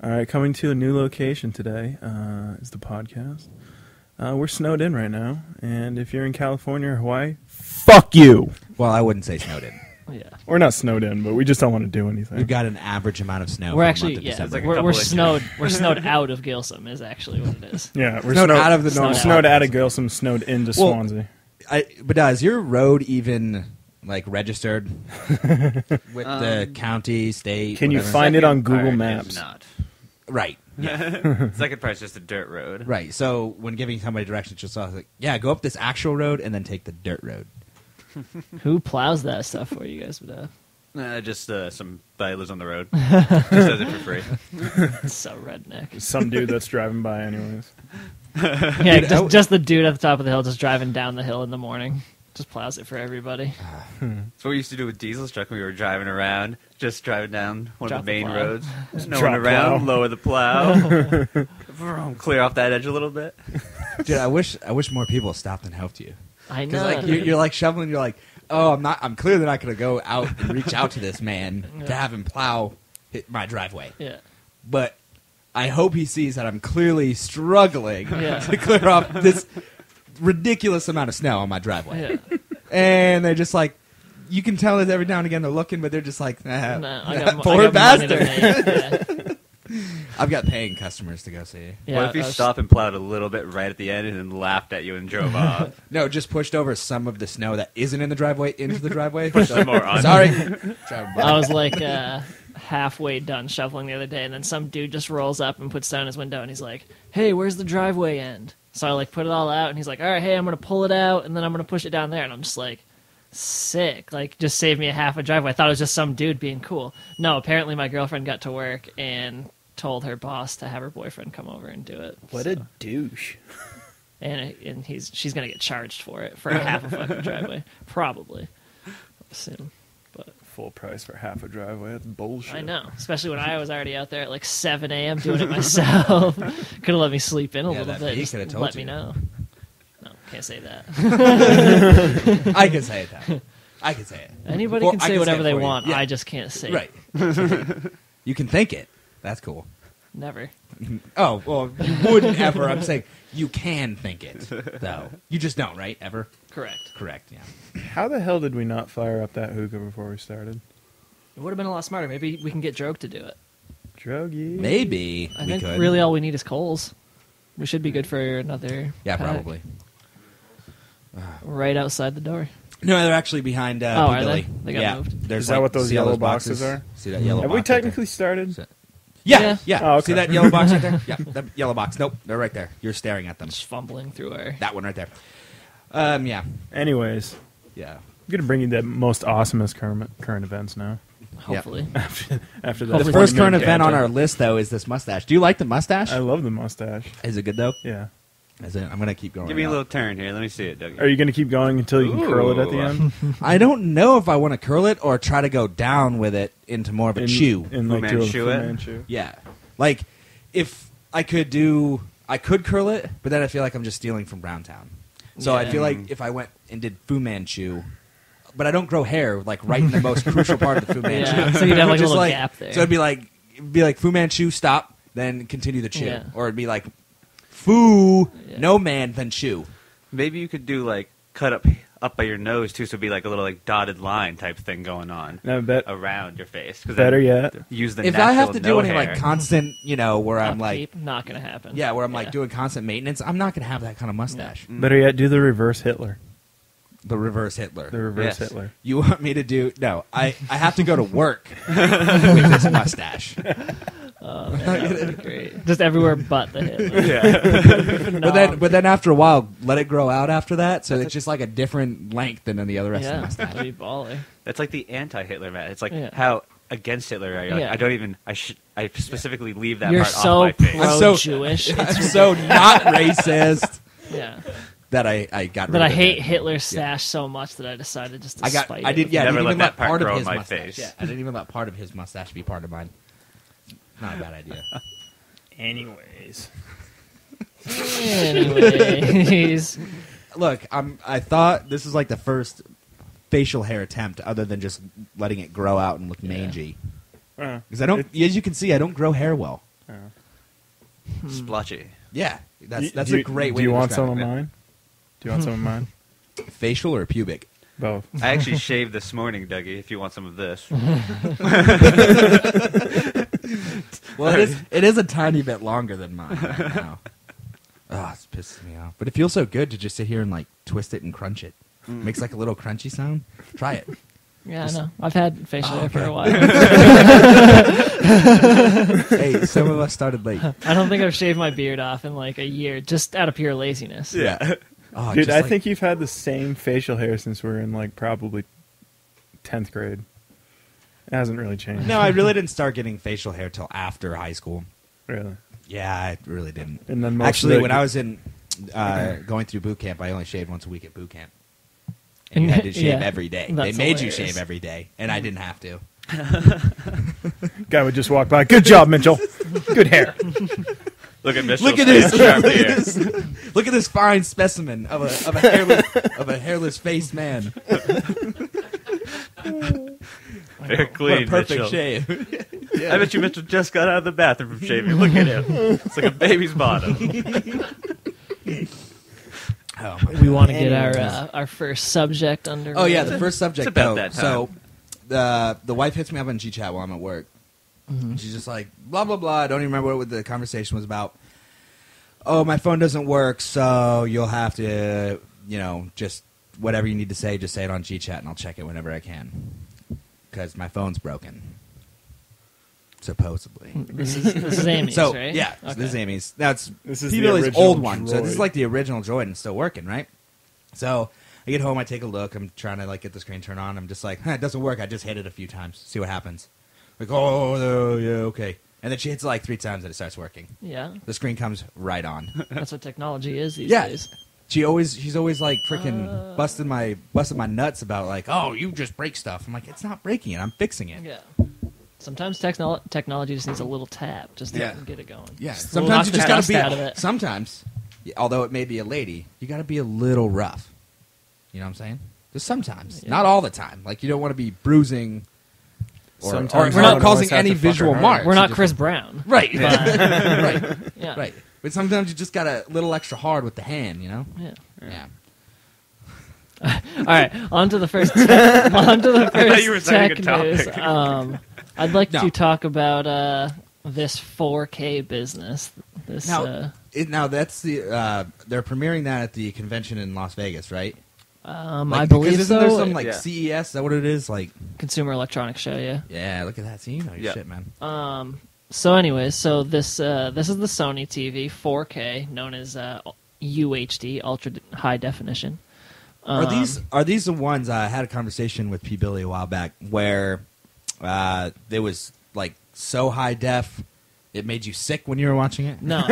All right, coming to a new location today is the podcast. We're snowed in right now, and if you're in California or Hawaii, fuck you. Well, I wouldn't say snowed in. Yeah. We're not snowed in, but we just don't want to do anything. We've got an average amount of snow. We're for actually, the month of yeah, December. like we're snowed. We're snowed out of Gilsum is actually what it is. Yeah, we're Snowed out of the normal. Snowed out of Gilsum, snowed into Well, Swansea. But is your road even like registered with the county, state? Can you whatever? find it on Google Part is Maps? Not. Right. Yeah. Second part is just a dirt road. Right. So when giving somebody directions, just like, yeah, go up this actual road and then take the dirt road. Who plows that stuff for you guys? Just some guy who lives on the road. Just does it for free. It's so redneck. Some dude that's driving by anyways. Yeah, just the dude at the top of the hill just driving down the hill in the morning. Just plows it for everybody. That's what we used to do with Diesel's truck when we were driving around, just driving down one Drop of the the main plow. roads. No Drop one around, plow. lower the plow. Clear off that edge a little bit. Dude, I wish more people stopped and helped you. I know. Because like you're like shoveling, you're like, oh, I'm clearly not going to go out and reach out to this man to have him plow my driveway. Yeah. But I hope he sees that I'm clearly struggling Yeah. to clear off this ridiculous amount of snow on my driveway. Yeah. And they're just like, you can tell that every now and again they're looking, but they're just like, nah, No, I got poor money bastard. to make. Yeah. I've got paying customers to go see. Yeah, What if you I was- stopped and plowed a little bit right at the end and then laughed at you and drove off? No, just pushed over some of the snow that isn't in the driveway into the driveway. Some more on. Sorry. I was like halfway done shoveling the other day, and then some dude just rolls up and puts down his window, and he's like, "Hey, where's the driveway end?" So I like put it all out, and he's like, "All right, hey, I'm gonna pull it out, and then I'm gonna push it down there," and I'm just like, sick. Like, just saved me a half a driveway. I thought it was just some dude being cool. No, apparently my girlfriend got to work and told her boss to have her boyfriend come over and do it. What a douche. And she's gonna get charged for it for half a fucking driveway, probably. Soon. But Full price for half a driveway. That's bullshit. I know, especially when I was already out there at like 7 a.m. doing it myself. Could have let me sleep in a Yeah, little that bit. bee Just coulda told let me you. know. No, can't say that. I can say it, though. I can say it. Anybody Or can I say whatever it they for you. want. Yeah. I just can't say Right. it. You can think it. That's cool. Never. Oh, well, you wouldn't ever. I'm saying you can think it, though. You just don't, right? Ever? Correct. Correct, yeah. How the hell did we not fire up that hookah before we started? It would have been a lot smarter. Maybe we can get Drogue to do it. Druggy. Maybe I we think could. really all we need is coals. We should be good for another Yeah, pack. probably. Right outside the door. No, they're actually behind Oh, are Billy. they? They got yeah. moved. There's Is that what those see all yellow boxes are? See that yellow Have box we right there? technically started? Yeah, Yeah. yeah. Oh, okay. See that yellow box right there? Yeah, that yellow box. Nope, they're right there. You're staring at them. Just fumbling through our... That one right there. Yeah. Anyways, Yeah. I'm going to bring you the most awesomest current events now. Hopefully. After that. The Hopefully first 20-minute current event on banter. our list, though, is this mustache. Do you like the mustache? I love the mustache. Is it good, though? Yeah. Is it? I'm going to keep going. Give me a now. little turn here. Let me see it, Dougie. Are you going to keep going until you can curl it at the Ooh. end? I don't know if I want to curl it or try to go down with it into more of a chew. In Fu like do a Manchu Fu it? Manchu. Yeah. Like, if I could curl it, but then I feel like I'm just stealing from Browntown. So I Yeah. feel like if I went and did Fu Manchu, but I don't grow hair, like, right in the most crucial part of the Fu Manchu. Yeah, so you'd have like a Just little gap there. So it'd be like Fu Manchu, stop, then continue the chew. Yeah. Or it'd be like, Fu, Yeah. no man, then chew. Maybe you could do, like, cut up by your nose, too, so it'd be like a little, like, dotted line type thing going on No, around your face. 'Cause better then yet. Use the If I have to natural do any, hair. like, constant, where I'm like, Upkeep, not going to happen. yeah, where I'm like doing constant maintenance, I'm not going to have that kind of mustache. Better yet, do the reverse Hitler. The reverse Hitler. The reverse Yes. Hitler. You want me to do? No, I have to go to work with this mustache. Oh, man, that would be great. Just everywhere but the Hitler. Yeah. But then after a while, let it grow out after that, so it's just like a different length than the other rest Yeah, of the mustache. that'd be baller. That's like the anti-Hitler man. It's like Yeah. how against Hitler are you? Like, Yeah. I don't even. I specifically leave that You're part so off my face. I'm so- pro-Jewish. I'm so not racist Yeah. that I got. But rid I of hate it. Hitler's stash so much that I decided just to I got. spite I did. it. Yeah, I Never didn't let even that let part part of grow in his my mustache. face. Yeah, I didn't even let part of his mustache be part of mine. Not a bad idea. Anyways. Anyways. Look, I thought this was like the first facial hair attempt, other than just letting it grow out and look mangy. Because I don't, as you can see, I don't grow hair well. Splotchy. Yeah, that's Do a great way. Do you to want describe some of it. mine? Do you want some of mine? Facial or pubic? Both. I actually shaved this morning, Dougie, if you want some of this. Well, it is a tiny bit longer than mine right now. Oh, it's pissing me off. But it feels so good to just sit here and like twist it and crunch it. Makes like a little crunchy sound. Try it. Yeah, I know. I've had facial hair for a while. Hey, some of us started late. I don't think I've shaved my beard off in like a year, just out of pure laziness. Yeah. Oh, Dude, just I like- think you've had the same facial hair since we were in like probably 10th grade. It hasn't really changed. No, I really didn't start getting facial hair till after high school. Really. Yeah, I really didn't. And then most Actually, of the- when I was in going through boot camp, I only shaved once a week at boot camp. And you had to shave Yeah, every day. They that's made you hilarious. shave every day, and I didn't have to. Guy would just walk by. Good job, Mitchell. Good hair. Look at Mitchell's Look at face, this! sharp Look at ear. this! Look at this fine specimen of a hairless faced man. Very clean, What a perfect Mitchell. shave. I bet you Mitchell just got out of the bathroom from shaving. Look at him. It's like a baby's bottom. Oh, my We want to get Anyways. our first subject under. Oh yeah, the first subject. It's about though. that time. So the wife hits me up on GChat while I'm at work. And she's just like blah blah blah. I don't even remember what the conversation was about. Oh, my phone doesn't work, so you'll have to, just whatever you need to say, just say it on GChat, and I'll check it whenever I can because my phone's broken. Supposedly. This is Amy's, So right? yeah, so Okay. this is Amy's. This is the P-Billy's original old one. So this is Droid. like the original Droid, and it's still working, right? So I get home, I take a look. I'm trying to like get the screen turned on. I'm just like, it doesn't work. I just hit it a few times, see what happens. Like, oh yeah, okay. And then she hits it like 3 times, and it starts working. Yeah, The screen comes right on. that's what technology is these Yeah. days. She's always like freaking busting my nuts about like, oh, you just break stuff. I'm like, it's not breaking it. I'm fixing it. Yeah. Sometimes technology just needs a little tap just to Yeah. get it going. Yeah, Just a little sometimes you knock just the gotta dust be. out of it. Sometimes, although it may be a lady, you gotta be a little rough. You know what I'm saying? Just sometimes, Yeah. not all the time. Like you don't want to be bruising or Sometimes we're not causing always have any to fuck her visual hard. marks. We're You not just- Chris Brown. right? But- right, Yeah. right. But sometimes you just got a little extra hard with the hand. You know? Yeah. Yeah. All right, on to the first tech, on to the thought you were first starting tech a news. topic. I'd like No. to talk about this 4K business. This Now, now that's the they're premiering that at the convention in Las Vegas, right? I Like, believe because isn't so. there some like Yeah. CES? Is that what it is? Like, Consumer Electronics Show, yeah. yeah, look at that. See, you know your Yeah. shit, man. So anyways, so this is the Sony TV 4K, known as UHD, ultra high definition. Are these the ones I had a conversation with P. Billy a while back where there was like so high def it made you sick when you were watching it? No,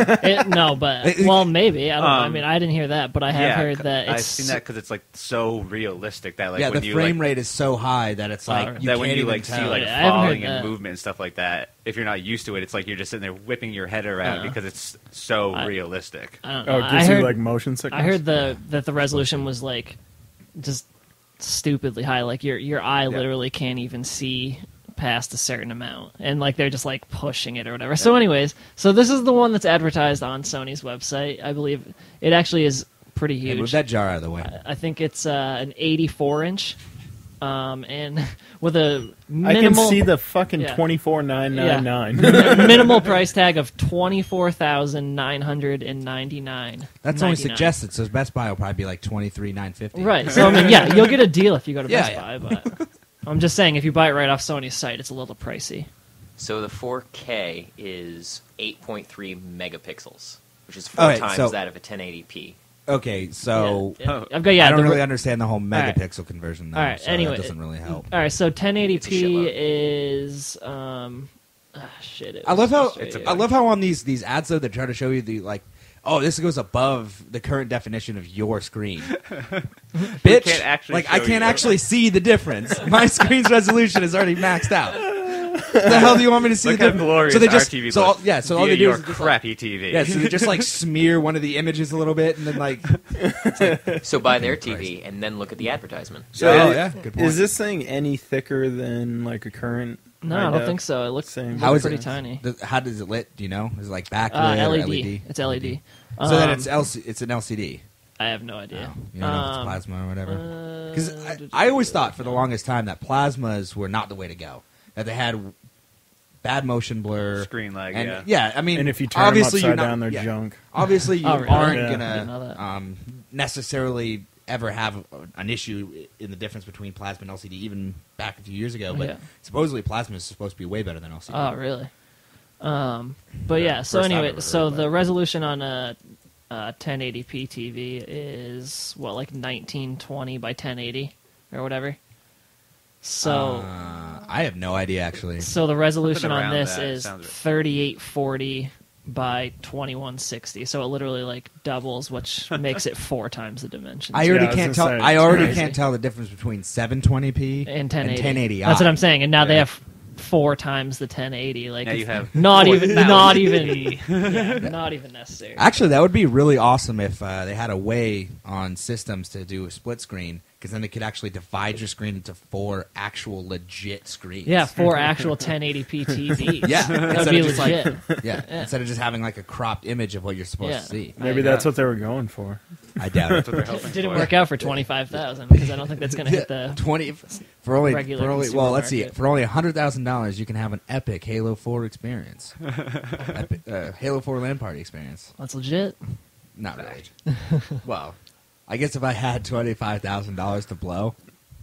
but well, maybe I don't know. I mean, I didn't hear that, but I have heard that I've it's seen that because it's like so realistic that like yeah, when the you frame like, rate is so high that it's like Alright. you that can't when you even like see tell. like Yeah, I haven't heard falling that. and movement and stuff like that, if you're not used to it, it's like you're just sitting there whipping your head around Uh-huh. because it's so I- realistic. I don't Oh, know. it I gives heard you like motion sickness. I heard that the resolution was like just stupidly high. Like your eye literally can't even see past a certain amount, and like they're just like pushing it or whatever. So, anyways, so this is the one that's advertised on Sony's website. I believe it actually is pretty Hey, move huge. that jar out of the way. I think it's an 84-inch, and with a I minimal can see the fucking Yeah. 24,999. minimal price tag of $24,999. That's only suggested, so Best Buy will probably be like $23,950. Right. So I mean, yeah, you'll get a deal if you go to Yeah, Best yeah. Buy, but I'm just saying if you buy it right off Sony's site, it's a little pricey. So the 4K is 8.3 megapixels, which is 4 Alright, times so- that of a 1080p. Okay, so Yeah. Oh. I've got yeah. I don't the- really understand the whole right. megapixel conversion though. All right, so anyway. that doesn't really help. All right, so 1080p shitload. is shit. It I was love how just right here. I love how on these ads though they try to show you the like, oh, this goes above the current definition of your screen. Bitch, can't actually like I show can't you. actually see the difference. My screen's resolution is already maxed out. The hell do you want me to see? Look the how glorious so they our just TV so all, looks yeah, so all via they do your is just, crappy TV. yeah, so they just like smear one of the images a little bit and then like So buy their TV and then look at the advertisement. So Oh, is- yeah, good point. Is this thing any thicker than like a current No, I don't think so. It looks Same. How is pretty it? tiny. How does it lit? Do you know? Is it like backlit or LED. LED? It's LED. So then it's it's an LCD. I have no idea. You don't know if it's plasma or whatever. Because I always thought for the longest time that plasmas were not the way to go. That they had bad motion blur, Screen lag, and, yeah. I mean, And if you turn them obviously upside you're not, down, they're yeah. junk. Obviously, you Oh, really? aren't Yeah. I didn't know that. gonna necessarily ever have an issue in the difference between plasma and LCD. Even back a few years ago, but Yeah. supposedly plasma is supposed to be way better than LCD. Oh, really? But yeah. So First I've anyway, ever so heard the about resolution on a 1080p TV is what, like 1920 by 1080 or whatever. So I have no idea actually. so the resolution Something on around this that is sounds right. 3840 by 2160. So it literally like doubles, which makes it 4 times the dimensions. I already I was can't gonna tell. say, I it's already crazy. can't tell the difference between 720p and 1080. 1080. That's what I'm saying. And now they Yeah. have 4 times the 1080. Like Now you it's have not even, 4,000. not even, yeah, not even necessary. Actually, that would be really awesome if they had a way on systems to do a split screen, because then they could actually divide your screen into 4 actual legit screens. Yeah, 4 actual 1080p TVs. Yeah, that would instead be of just, like, legit. yeah. Instead of just having like a cropped image of what you're supposed Yeah. to see. Maybe that's what they were going for. I doubt it. That's what they're hoping Didn't for. work out for 25,000 because I don't think that's going to hit the 20 for only regular well, consumer let's see. market. For only $100,000, you can have an epic Halo 4 experience. Halo 4 LAN party experience. That's legit. Not really. Well, I guess if I had $25,000 to blow,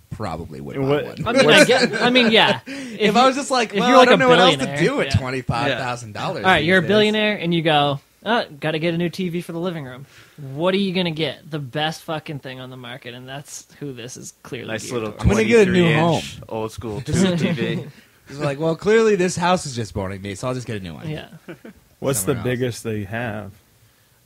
probably would buy What- one. I mean, yeah. If I was just like, if well, you're like I don't a know what else to billionaire, do with yeah. $25,000. All right, you're a billionaire and you go, got to get a new TV for the living room. What are you going to get? The best fucking thing on the market, and that's who this is clearly Nice geared little towards. I'm gonna get a new 23-inch old school tube TV. It's like, well, clearly this house is just boring me, so I'll just get a new one. Yeah. What's the Somewhere else. biggest they have?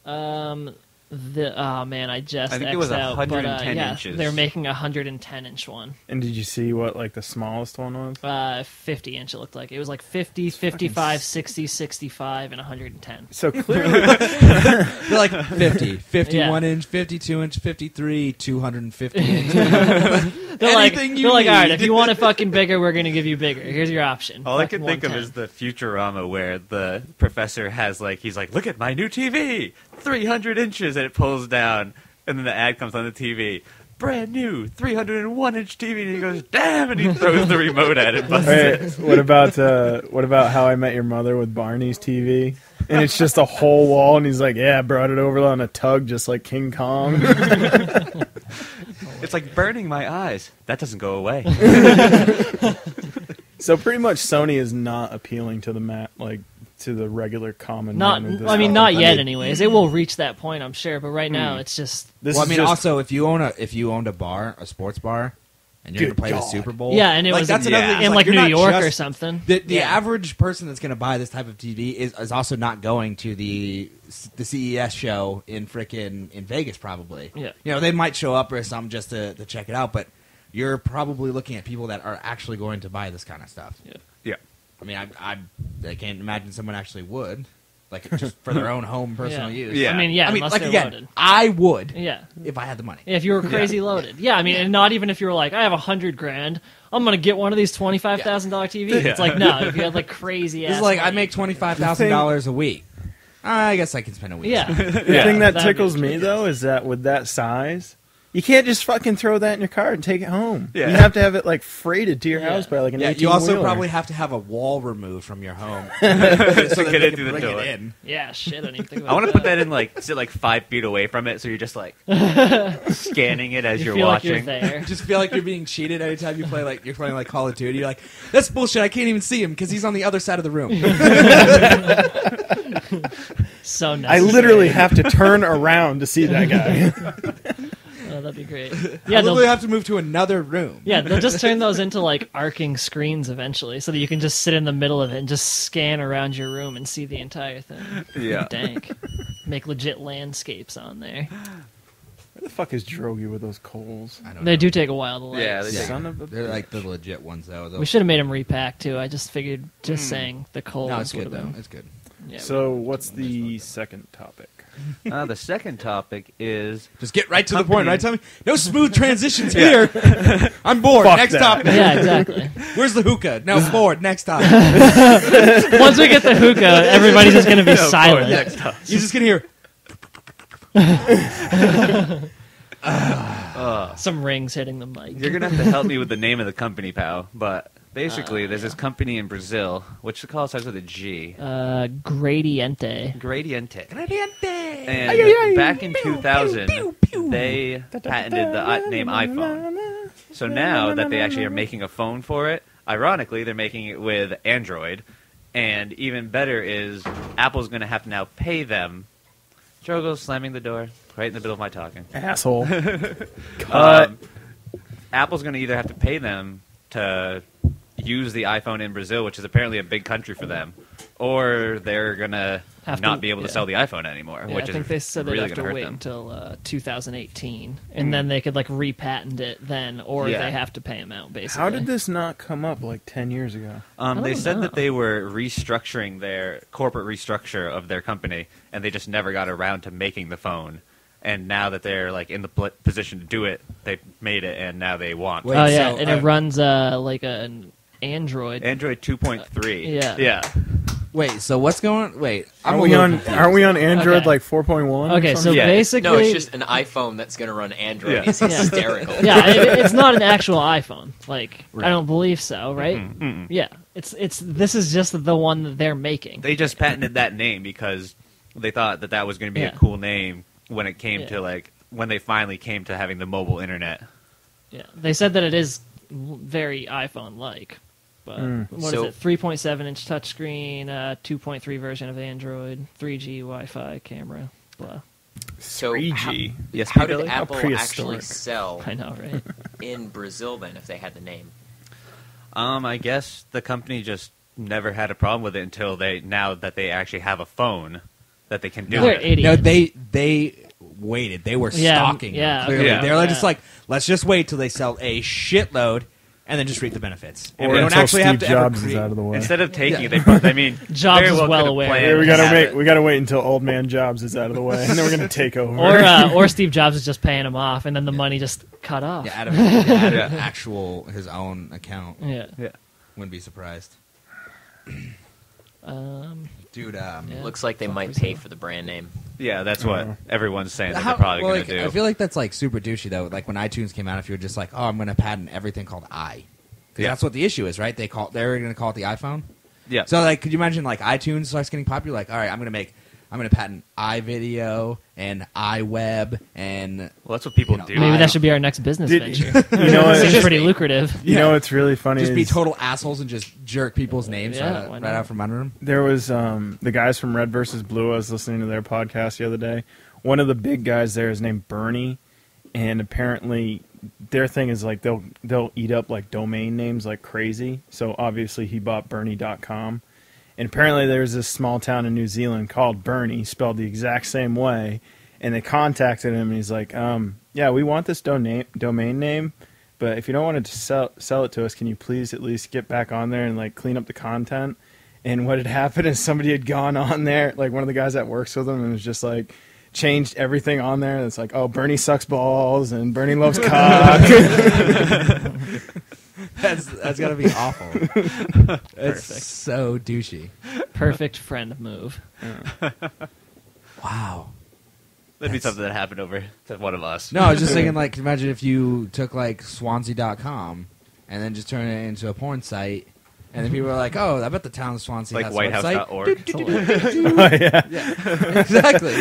Oh man, I just I think it was X'd out, but 110 yeah, inches. they're making a 110-inch one. And did you see what like the smallest one was? 50-inch it looked like. It was like 50, 55, 60, 65, and 110. So clearly, They're like 50, 51 Yeah. inch, 52 inch, 53, 250 inch. They're like, Anything you they're like, all right, need." if you want it fucking bigger, we're gonna give you bigger. Here's your option. All I Fucking can think of 110. is the Futurama where the professor has he's like, look at my new TV, 300 inches, and it pulls down, and then the ad comes on the TV, brand new 301-inch TV, and he goes, damn, and he throws the remote at it. Busts Wait, it. what about How I Met Your Mother with Barney's TV? And it's just a whole wall, and he's like, "Yeah, I brought it over on a tug, just like King Kong." It's like burning my eyes. That doesn't go away. So pretty much, Sony is not appealing to to the regular common Not, man. with this I mean, stuff. not yet. mean- Anyways, it will reach that point, I'm sure. But right now, it's just This Well, I is mean, just- also if you owned a bar, a sports bar, and you're Good gonna play the God. Super Bowl, yeah, and it like, was that's in, another thing, in it's like you're New not York or just- something. The Yeah. average person that's going to buy this type of TV is also not going to the CES show in Vegas probably. Yeah. You know, they might show up or something just to check it out, but you're probably looking at people that are actually going to buy this kind of stuff. Yeah. Yeah. I mean, I can't imagine someone actually would, like just for their own home personal Yeah. use. Yeah. I mean, yeah, I mean, unless like they're again, loaded. I would Yeah. if I had the money. If you were crazy loaded. Yeah, I mean, and not even if you were like, I have $100,000, I'm going to get one of these $25,000 TVs. Yeah. It's like, no, if you had like crazy ass. This is like I money. make $25,000 a week. I guess I can spend a week. Yeah. The thing that that'd be tickles me ridiculous. though is that with that size, you can't just fucking throw that in your car and take it home. Yeah. You have to have it like freighted to your Yeah. house by like an Yeah, 18 you also wheeler. probably have to have a wall removed from your home so that get they it can through the bring door. it in. Yeah, shit, I didn't even think about I want that. to put that in sit 5 feet away from it, so you're just scanning it as You you're feel watching. like you're there. Just feel like you're being cheated anytime you play you're playing Call of Duty. You're like, that's bullshit. I can't even see him because he's on the other side of the room. So I necessary. literally have to turn around to see that guy. Oh, that'd be great. I Yeah, literally they'll, have to move to another room. yeah, they'll just turn those into arcing screens eventually, so that you can just sit in the middle of it and just scan around your room and see the entire thing. Yeah. Dank. Make legit landscapes on there. Where the fuck is Drogi with those coals? I don't They know. do take a while to light. Yeah, they Yeah. do. Son of a They're bitch. the legit ones though. We should have made them repack too. I just figured saying the coals No, it's would good have though. been. It's good. Yeah, So what's the second topic? The second topic is Just get right to the Company. point, right, Tommy? No smooth transitions here. I'm bored. Fuck Next that. topic. yeah, exactly. Where's the hookah? No, bored. Next topic. Once we get the hookah, everybody's just going to be silent. next time. You're just gonna hear. Some rings hitting the mic. You're gonna have to help me with the name of the company, pal. But basically, there's this company in Brazil, which the call starts with a G. Gradiente. Gradiente. And back in 2000, they patented the name iPhone. So now that they actually are making a phone for it, ironically, they're making it with Android. And even better is Apple's going to have to now pay them. Drogo's slamming the door right in the middle of my talking. Asshole. Apple's going to either have to pay them to use the iPhone in Brazil, which is apparently a big country for them, or they're going to not be able to sell the iPhone anymore, Yeah, which I think is they said they'd really have going to hurt wait them. until 2018, and then they could like repatent it then, or Yeah. they have to pay them out. Basically, How did this not come up like 10 years ago? They don't said know. that they were restructuring their corporate restructure of their company, and they just never got around to making the phone. And now that they're like in the position to do it, they made it, and now they want Wait, Oh yeah, so, and it runs like an Android. Android 2.3. Yeah. Wait, so what's going? Wait, Aren't we on Android Okay. like 4.1? or Okay, so something? Yeah. basically, No, it's just an iPhone that's going to run Android. Yeah. It's hysterical. yeah, it's not an actual iPhone. Like I don't believe so, right? Yeah, it's this is just the one that they're making. They just patented that name because they thought that that was going to be Yeah. a cool name when it came Yeah. to like when they finally came to having the mobile internet. Yeah, they said that it is very iPhone-like. But what is So- it? 3.7-inch touchscreen, 2.3 version of Android, 3G Wi-Fi camera. Blah. So 3G. Yes, how did Billy? Apple prehistoric. actually sell I know, right? in Brazil then if they had the name? I guess the company just never had a problem with it until now that they actually have a phone that they can do They're it. idiots. No, they waited. They were Yeah, stalking. them, yeah, clearly. okay. They're Yeah. just like, let's just wait till they sell a shitload, and then just reap the benefits. And Or we don't until actually Steve have to ever Jobs is create. out of the way. Instead of taking Yeah. it, they probably, I mean, Jobs very is well well could have aware. planned Yeah, we to gotta have wait. it. We gotta wait until old man Jobs is out of the way, and then we're gonna take over. Or Steve Jobs is just paying him off, and then the money just cut off. Yeah, out of actual his own account. Yeah. Yeah. Wouldn't be surprised, dude. Yeah. Looks like they might pay for the brand name. Yeah, that's what everyone's saying that How- they're probably well, going like, to do. I feel like that's like super douchey though. Like when iTunes came out, if you were just like, oh, I'm going to patent everything called I, because Yeah. that's what the issue is, right? They're going to call it the iPhone. yeah. So like, could you imagine like iTunes starts getting popular? Like, all right, I'm going to patent iVideo and iWeb and well, that's what people you know, do. Maybe I- that should be our next business Did- venture. you know what? Seems pretty lucrative. You know what's really funny just is be total assholes and just jerk people's names Yeah, right why out not? from under them. there was the guys from Red versus Blue. I was listening to their podcast the other day. One of the big guys there is named Bernie, and apparently their thing is like they'll eat up like domain names like crazy. So obviously he bought Bernie.com. And apparently there's this small town in New Zealand called Bernie, spelled the exact same way. And they contacted him, and he's like, yeah, we want this domain name, but if you don't want to sell it to us, can you please at least get back on there and like clean up the content? And what had happened is somebody had gone on there, like one of the guys that works with him, and was just like changed everything on there. And it's like, oh, Bernie sucks balls, and Bernie loves cock. That's gotta be awful. It's so douchey. Perfect friend move. Wow. That'd be something that happened over to one of us. No, I was just thinking, like, imagine if you took, like, Swansea.com and then just turned it into a porn site, and then people were like, oh, I bet the town of Swansea Like has a website. whitehouse.org. Oh, yeah. Yeah, exactly.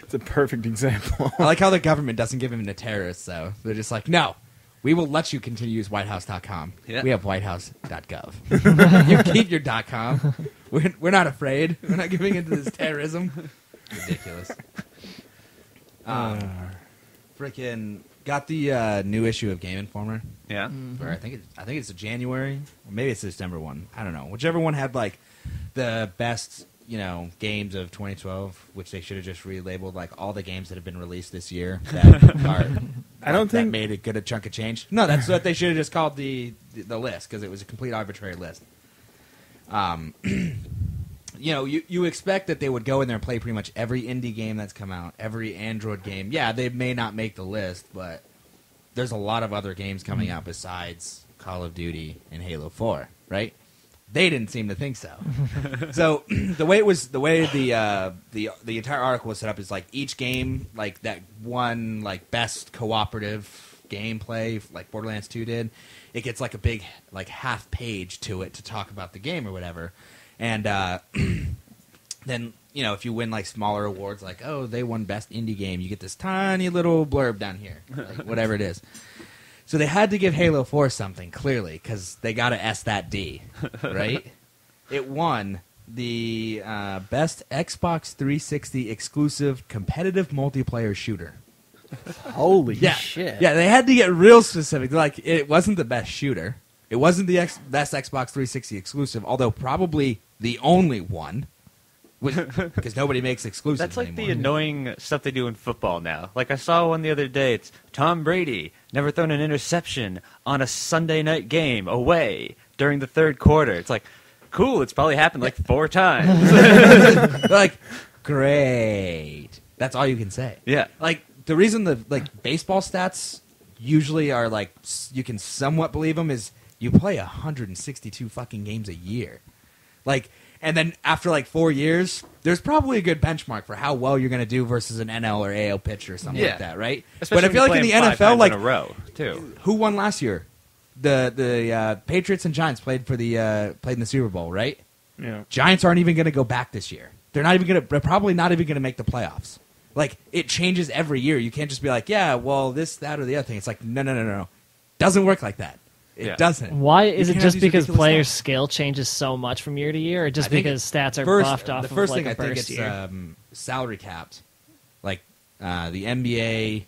It's a perfect example. I like how the government doesn't give him to terrorists, though. They're just like, no, we will let you continue to use whitehouse.com. Yeah. We have whitehouse.gov. You keep your .com. We're not afraid. We're not giving into this terrorism. Ridiculous. Freaking got the new issue of Game Informer. Yeah. Or I think it's a January, or maybe it's a December one. I don't know. Whichever one had like the best, games of 2012, which they should have just relabeled like all the games that have been released this year that are. I don't that think- made a good chunk of change. No, that's what they should have just called the list, because it was a complete arbitrary list. you expect that they would go in there and play pretty much every indie game that's come out, every Android game. Yeah, they may not make the list, but there's a lot of other games coming out besides Call of Duty and Halo 4, right? They didn't seem to think so. So the way the entire article was set up is like each game, like that one like best cooperative gameplay, like Borderlands 2 did, it gets like a big like half page to it to talk about the game or whatever. And then, if you win like smaller awards, like, oh, they won best indie game, you get this tiny little blurb down here, like, whatever it is. So they had to give Halo 4 something, clearly, because they got to S that D, right? It won the best Xbox 360 exclusive competitive multiplayer shooter. Holy Yeah. shit. Yeah, they had to get real specific. Like, it wasn't the best shooter. It wasn't the best Xbox 360 exclusive, although probably the only one, because nobody makes exclusives That's like anymore. the annoying stuff they do in football now. Like I saw one the other day. It's Tom Brady never thrown an interception on a Sunday night game away during the third quarter. It's like, cool. It's probably happened like 4 times. They're like, great. That's all you can say. Yeah. Like, the reason the baseball stats usually are like you can somewhat believe them is you play 162 fucking games a year. Like, and then after like 4 years, there's probably a good benchmark for how well you're going to do versus an NL or AL pitcher or something like that, right? Especially but I feel like in the NFL, like in a row too. who won last year? The Patriots and Giants played in the Super Bowl, right? Yeah. Giants aren't even going to go back this year. They're probably not even going to make the playoffs. Like, it changes every year. You can't just be like, yeah, well, this, that, or the other thing. It's like, no. Doesn't work like that. It doesn't. Why is You it can't just have these because ridiculous players' stats. skill changes so much from year to year, or just I think because stats are First, buffed off the first of like thing a I think burst it's year? salary capped. Like the NBA,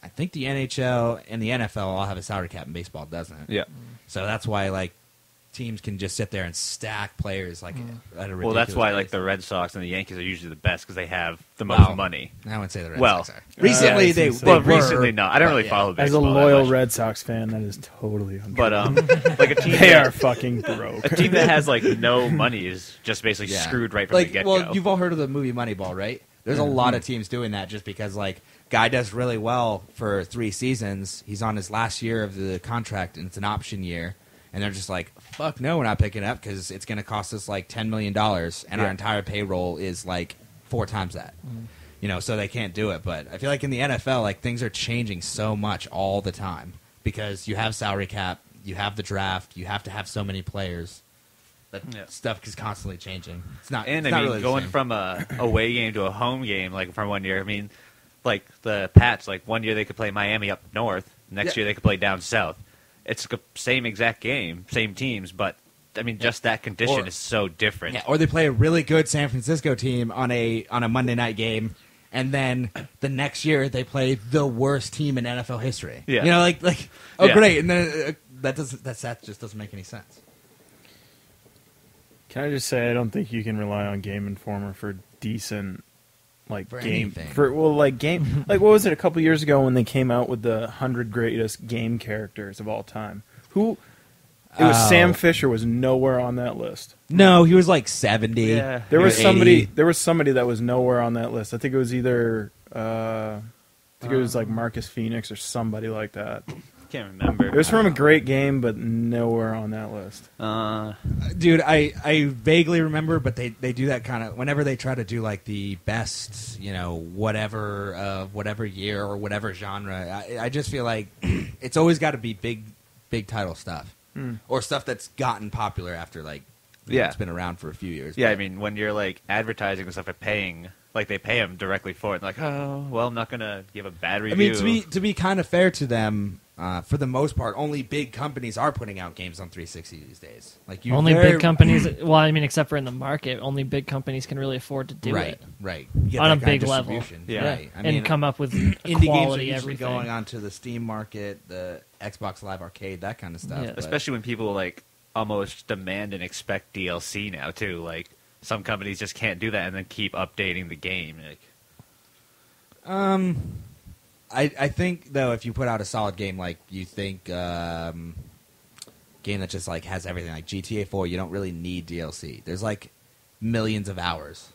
I think the NHL and the NFL all have a salary cap, and baseball doesn't. Yeah. So that's why like teams can just sit there and stack players like at a ridiculous Well, that's why like pace. the Red Sox and the Yankees are usually the best because they have the most money. I wouldn't say the Red Well, Sox are. Recently, yeah, they, since- they Well, were, recently, no. I don't but really yeah. follow As baseball. a that loyal much. Red Sox fan, that is totally untrue. But like a team they that, are fucking broke. a team that has like no money is just basically Yeah. screwed right from like, the get go. well, you've all heard of the movie Moneyball, right? There's a lot of teams doing that just because, like, guy does really well for 3 seasons. He's on his last year of the contract, and it's an option year. And they're just like, fuck no, we're not picking it up because it's going to cost us, like, $10 million, and our entire payroll is, like, 4 times that. So they can't do it. But I feel like in the NFL, like, things are changing so much all the time because you have salary cap, you have the draft, you have to have so many players. That stuff is constantly changing. It's not. And it's I not mean, really the going same. from a away game to a home game, like from one year, I mean, like the Pats, like one year they could play Miami up north, next year they could play down south. It's the same exact game, same teams, but I mean, just that condition is so different. Yeah, or they play a really good San Francisco team on a Monday night game, and then the next year they play the worst team in NFL history. Yeah. Yeah. Great, and then that just doesn't make any sense. Can I just say I don't think you can rely on Game Informer for decent For game anything. like what was it a couple years ago when they came out with the 100 greatest game characters of all time? It was Sam Fisher was nowhere on that list. No, he was like 70. Yeah. There He was 80. somebody that was nowhere on that list. I think it was either it was like Marcus Phoenix or somebody like that. Can't remember. It was from a great game, but nowhere on that list. Dude, I vaguely remember, but they do that kind of whenever they try to do like the best, whatever of whatever year or whatever genre. I just feel like it's always got to be big title stuff or stuff that's gotten popular after it's been around for a few years. Yeah, But- I mean, when you're like advertising and stuff, paying, like they pay them directly for it. Like, oh, well, I'm not gonna give a bad review. I mean, to be kind of fair to them, for the most part, only big companies are putting out games on 360 these days. Like Only big companies. Well, I mean, except for in the market, only big companies can really afford to do it Right. You get on a that kind of big level. distribution. Yeah. Right. I and mean, come up with indie games are quality usually everything. going onto the Steam market, the Xbox Live Arcade, that kind of stuff. Yeah. but- especially when people like almost demand and expect DLC now too. Like some companies just can't do that and then keep updating the game. Like, I think though, if you put out a solid game, like you think game that just like has everything, like GTA 4, you don't really need DLC. There's like millions of hours.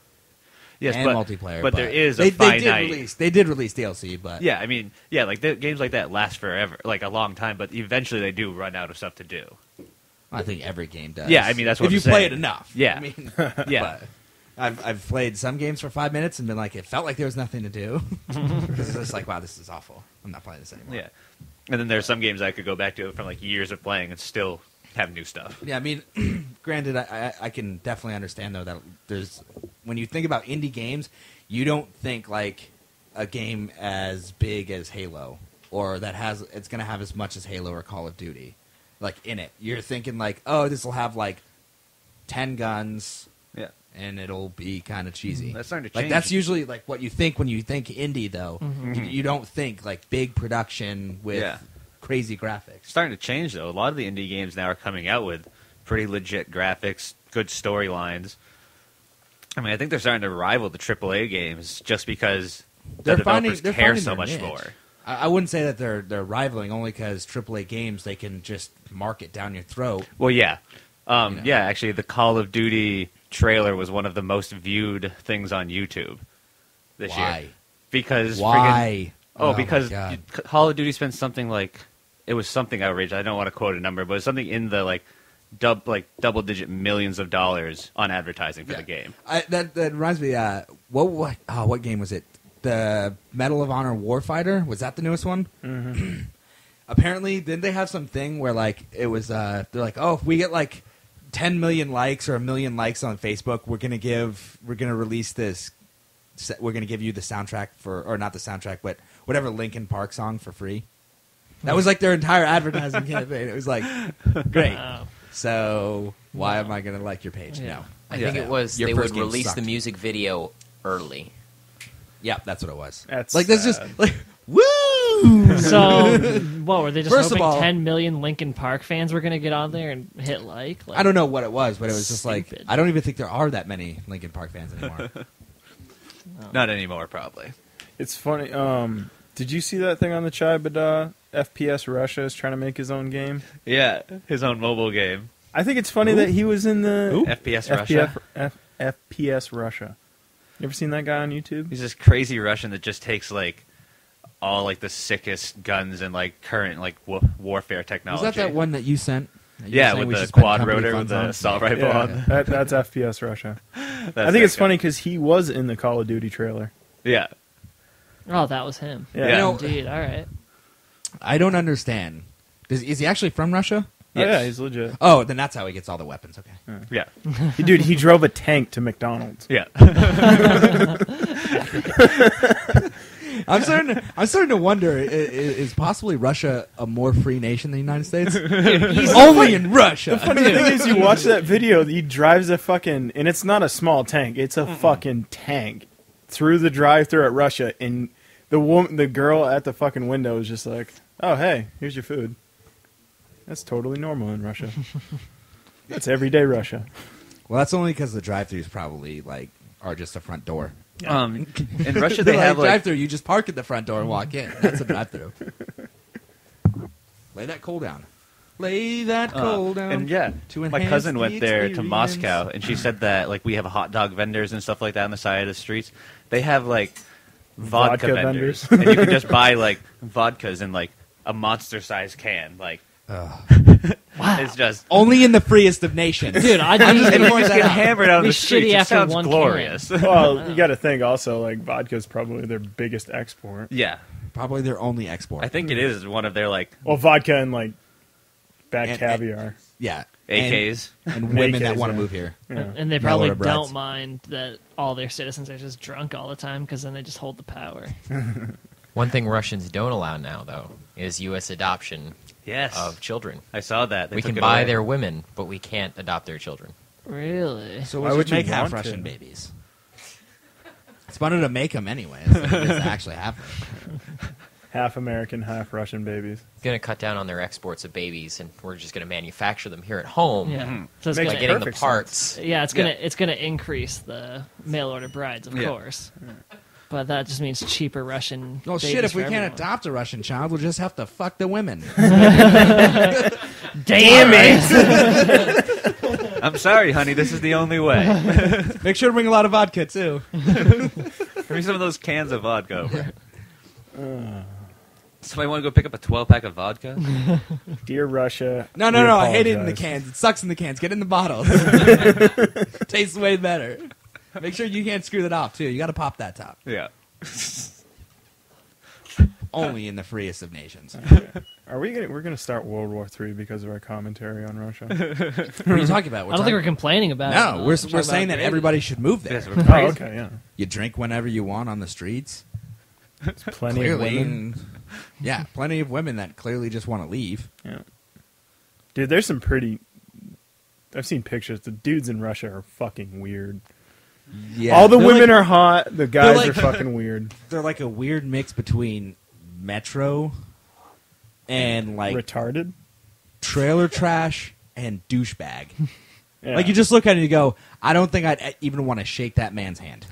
Yes, and multiplayer. But there is a finite. They did release DLC, but Yeah, I mean, yeah, like games like that last forever, like a long time, but eventually they do run out of stuff to do. I think every game does. Yeah, I mean, that's what if I'm you play saying. it enough. Yeah. I mean, Yeah. but I've played some games for 5 minutes and been like, it felt like there was nothing to do because it's just like, wow, this is awful. I'm not playing this anymore. Yeah, and then there's some games I could go back to from like years of playing and still have new stuff. Yeah, I mean, granted, I can definitely understand though that there's when you think about indie games, you don't think like a game as big as Halo or that it's going to have as much as Halo or Call of Duty, like in it. You're thinking like, oh, this will have like 10 guns, Yeah, and it'll be kind of cheesy. That's starting to Like change. that's usually like what you think when you think indie, though. You don't think like big production with Yeah. crazy graphics. starting to change though. A lot of the indie games now are coming out with pretty legit graphics, good storylines. I mean, I think they're starting to rival the AAA games just because the developers care finding so their much niche. more. I wouldn't say that they're rivaling only because AAA games they can just mark it down your throat. Well, yeah. know. Yeah, actually, the Call of Duty trailer was one of the most viewed things on YouTube this Why? year. Because Why? Oh, my because God. Call of Duty spent something like it was something outrageous. I don't want to quote a number, but it was something in the like double-digit millions of dollars on advertising for the game. That reminds me. What game was it? The Medal of Honor Warfighter, was that the newest one? Mm-hmm. Apparently, didn't they have some thing where like it was? They're like, oh, if we get like 10 million likes or 1 million likes on Facebook, we're gonna release this. We're gonna give you the soundtrack or not the soundtrack, but whatever Linkin Park song for free. That was like their entire advertising campaign. It was like, great. Wow. So why am I gonna like your page? Yeah. No, I think it was Your they first would game release sucked. the music video early. Yeah, that's what it was. That's like that's just sad. like woo. So, what were they just First of hoping all- 10 million Linkin Park fans were going to get on there and hit like? I don't know what it was, but it was just like Stupid. I don't even think there are that many Linkin Park fans anymore. Not anymore, probably. It's funny. Did you see that thing on the Chibada? FPS Russia is trying to make his own game. Yeah, his own mobile game. I think it's funny that he was in the FPS Russia. FPS Russia. You ever seen that guy on YouTube? He's this crazy Russian that just takes like all like the sickest guns and like current like warfare Was technology. that one that you sent? That you were Yeah, saying with we the should spend quad company rotor funds with the on? assault rifle Yeah, on. that's FPS Russia. I That's think it's that funny because he was in the Call of Duty trailer. guy. Yeah. Oh, that was him. Yeah. Yeah. Indeed. All right. I don't understand. Is he actually from Russia? Oh, Yes. yeah, he's legit. Oh, then that's how he gets all the weapons. Okay. Yeah. Dude, he drove a tank to McDonald's. Yeah. I'm starting to wonder: is possibly Russia a more free nation than the United States? Only in Russia. The funny thing is, you watch that video, he drives a fucking, and it's not a small tank, it's a fucking tank through the drive-thru at Russia, and the girl at the fucking window is just like, oh, hey, here's your food. That's totally normal in Russia. That's everyday Russia. Well, that's only because the drive-thrus probably like are just a front door. In Russia, They're they have like drive-through. You just park at the front door and walk in. That's a drive-through. Lay that coal down. Lay that coal down. and yeah, to my enhance cousin the went there to experience. Moscow, and she said that like we have hot dog vendors and stuff like that on the side of the streets. They have like vodka, Vodka vendors, vendors. and you can just buy like vodkas in like a monster-sized can. Like it's just Only in the freest of nations. Dude, I and need you to just get hammered out on Be the streets. shitty It after sounds one can. glorious. Well, you got to think also, like, vodka's probably their biggest export. Yeah, Probably their only export. I think it is one of their like Well, vodka and, like, bad And- caviar. Yeah. AKs. And women that AKs, want to yeah. move here. Yeah. And they Mail probably order brats. don't mind that all their citizens are just drunk all the time because then they just hold the power. One thing Russians don't allow now, though, is U.S. adoption Yes, of children. I saw that. They We took can it buy away. their women, but we can't adopt their children. Really? So Why we would should you make half want Russian to? babies. It's funner to make them anyways than it is to actually have them. Half American, half Russian babies. It's going to cut down on their exports of babies, and we're just going to manufacture them here at home Yeah. So it's Makes by gonna, getting the perfect parts. yeah, it's gonna increase the mail order brides, of Yeah. course. But that just means cheaper Russian. Well, babies shit, if for we can't everyone. adopt a Russian child, we'll just have to fuck the women. Damn it! I'm sorry, honey. This is the only way. Make sure to bring a lot of vodka too. Bring me some of those cans of vodka over. Somebody want to go pick up a 12-pack of vodka? Dear Russia. No. we I hate it in the apologize. cans. It sucks in the cans. Get it in the bottles. Tastes way better. Make sure you can't screw that off too. You got to pop that top. Yeah. Only in the freest of nations. We're gonna start World War III because of our commentary on Russia? What are you talking about? I don't think we're complaining about it. No, we're talking saying about that everybody should move there. Yes, we're Oh, praising. okay, yeah. You drink whenever you want on the streets. Plenty Clearly, of women. yeah, plenty of women that clearly just want to leave. Yeah. Dude, there's some pretty. I've seen pictures. The dudes in Russia are fucking weird. Yeah, All the they're women like- are hot. The guys like- are fucking weird. They're like a weird mix between Metro and like Retarded. trailer trash and douchebag. Yeah. Like you just look at it and you go, I don't think I'd even want to shake that man's hand.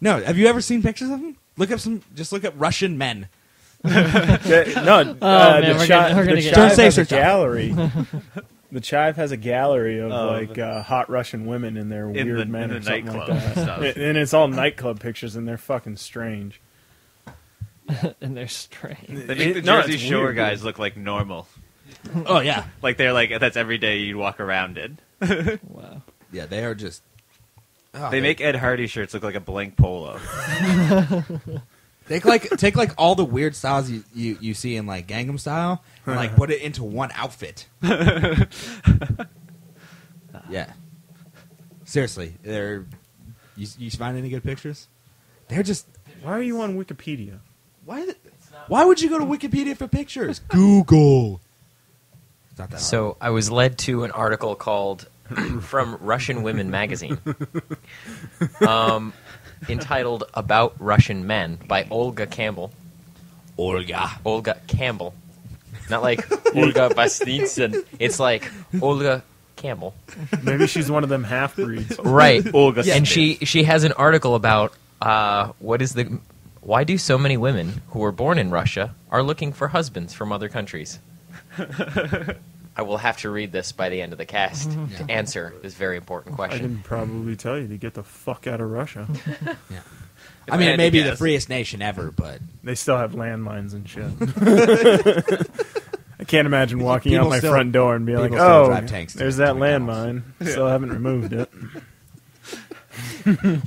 No, have you ever seen pictures of him? Just look up Russian men. No, man, the we're Chive gonna get- Don't say has a search up. gallery. The Chive has a gallery of hot Russian women and their In weird the- men in or the something like nightclub that. stuff. And it's all nightclub pictures, and they're fucking strange. And they're strange. They make the No, Jersey it's Shore weird, guys dude. look like normal. Oh yeah, Like they're like that's every day you walk around in. Wow. yeah, they are just. Oh, They make Ed Hardy shirts look like a blank polo. take like all the weird styles you see in like Gangnam Style and like put it into one outfit. Yeah, seriously, they're. You find any good pictures? They're just. Why are you on Wikipedia? Why would you go to Wikipedia for pictures? Google. It's not that hard. So I was led to an article called from Russian Women magazine, entitled "About Russian Men" by Olga Campbell. Olga Campbell, not like Olga Bastitsyn. It's like Olga Campbell, Maybe she's one of them half breeds. right? Olga And Smith. she has an article about why do so many women who were born in Russia are looking for husbands from other countries. I will have to read this by the end of the cast to answer this very important I question. can probably tell you to get the fuck out of Russia. Yeah. If I mean, I it had may to be the guess. freest nation ever, but They still have landmines and shit. I can't imagine walking People out my still- front door and being like, people still "Oh, drive tanks to- there's to that McDonald's." landmine. Still haven't removed it."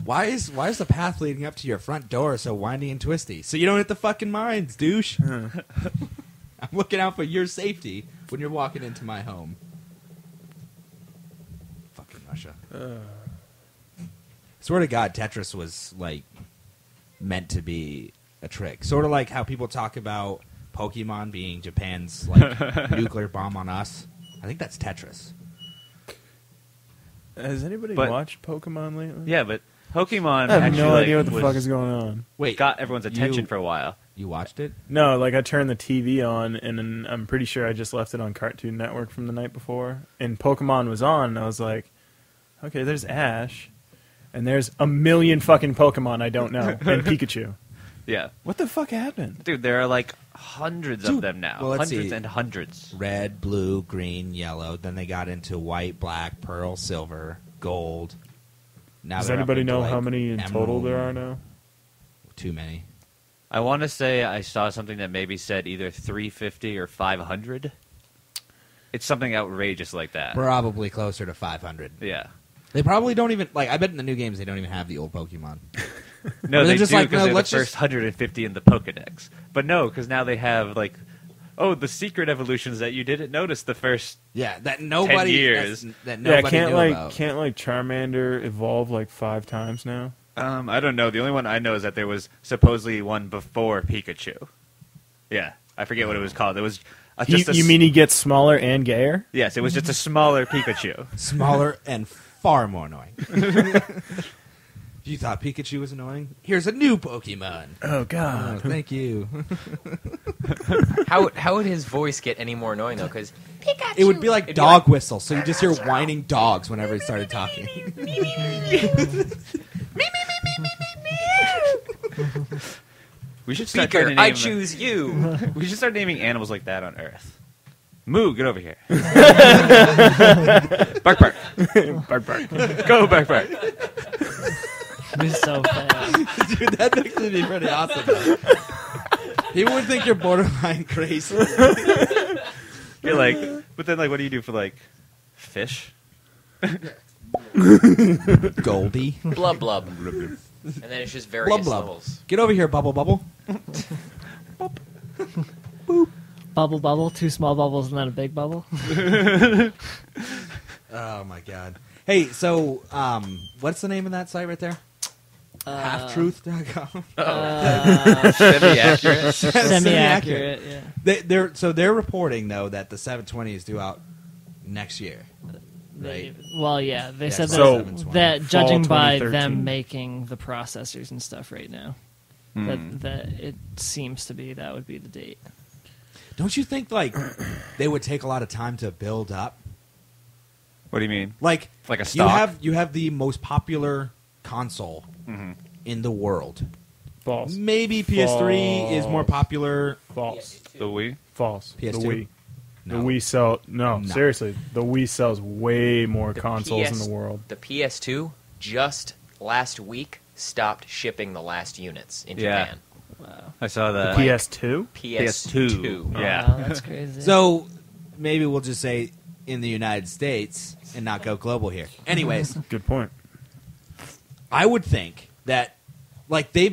why is the path leading up to your front door so windy and twisty? So you don't hit the fucking mines, douche. I'm looking out for your safety when you're walking into my home. Fucking Russia. Swear to God, Tetris was like meant to be a trick. Sort of like how people talk about Pokemon being Japan's like nuclear bomb on us. I think that's Tetris. Has anybody But- watched Pokemon lately? Yeah, but Pokemon I have actually no idea what the was- fuck is going on. Wait, got everyone's attention you- for a while. You watched it? No, like I turned the TV on, and then I'm pretty sure I just left it on Cartoon Network from the night before, and Pokemon was on, and I was like, okay, there's Ash, and there's a million fucking Pokemon I don't know, and Pikachu. Yeah, What the fuck happened? dude, there are like hundreds of Dude, them now. well, let's Hundreds see. and hundreds. Red, blue, green, yellow. Then they got into white, black, pearl, silver, gold. Now Does they're up anybody into, know like, how many in total there are emerald. now? Too many. I want to say I saw something that maybe said either 350 or 500. It's something outrageous like that. Probably closer to 500. Yeah. They probably don't even like. I bet in the new games they don't even have the old Pokemon. No, Or they're they just do like, because no, they're the let's first just- 150 in the Pokedex. But no, because now they have like, oh, the secret evolutions that you didn't notice the first. Yeah, that nobody. years. That Yeah, nobody knew about. can't like Charmander evolve like 5 times now? I don't know. The only one I know is that there was supposedly one before Pikachu. Yeah, I forget what it was called. It was just a You mean he gets smaller and gayer? Yes, it was just a smaller Pikachu. Smaller and far more annoying. You thought Pikachu was annoying? Here's a new Pokemon. Oh Oh, god. thank you. How would his voice get any more annoying though? Because It would be like It'd be dog like- whistle, so you just hear whining dogs whenever he started talking. We should start Speaker, trying to I name- choose you. We should start naming animals like that on Earth. Moo, get over here. Bark, bark. Bark, bark. Go, bark, bark. He's so fast. Dude, that would be pretty awesome. People would think you're borderline crazy. You're like, but then like, what do you do for like fish? Goldie. Blub blub. And then it's just various Blub blub. levels. Get over here, Bubble Bubble. Bubble, bubble, 2 small bubbles and then a big bubble. Oh, my God. Hey, so what's the name of that site right there? Halftruth.com. Semi-accurate. Semi-accurate, yeah. They're reporting, though, that the 720 is due out next year. Right. Well, yeah, they said So- that Fall judging by 2013. them making the processors and stuff right now, that it seems to be that would be the date. Don't you think, like, they would take a lot of time to build up? What do you mean? Like Like a stock? you have the most popular console in the world. False. Maybe PS3 is more False. popular. False. The Wii? False. PS2? The Wii. No. The Wii sell no, No. seriously. The Wii sells way more consoles in the world. The PS2 just last week stopped shipping the last units in Yeah. Japan. Wow. I saw The that. PS2? PS2. Yeah. Wow, that's crazy. So maybe we'll just say in the United States and not go global here. Anyways, Good point. I would think that like they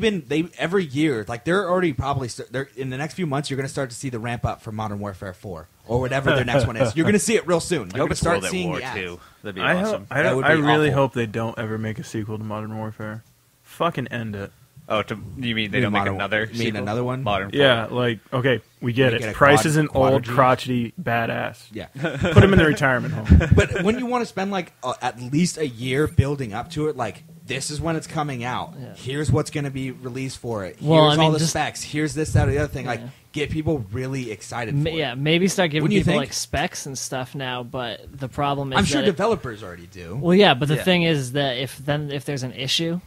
every year, like they're already probably they're in the next few months you're going to start to see the ramp up for Modern Warfare 4 or whatever their next one is. You're going to see it real soon. I You're hope going to it's start World at seeing War the ads. 2. That'd be I awesome. That would I be really awful. hope they don't ever make a sequel to Modern Warfare. Fucking end it. Oh, you mean they You don't mean make Modern- another? you mean sequel? another one? Modern. Yeah, like, okay, we get Make it it. a Price quad- is an old, quadrigy? crotchety badass. Yeah. Put him in the retirement home. But when you want to spend like at least a year building up to it, like this is when it's coming out. Yeah. Here's what's going to be released for it. Here's Well, I mean, all the just- specs. Here's this, that, or the other thing. Like Yeah. get people really excited for it. Yeah, maybe start giving Wouldn't you people think? like specs and stuff now. But the problem is, I'm sure that developers already do. well, yeah, but the Yeah. thing is that if there's an issue,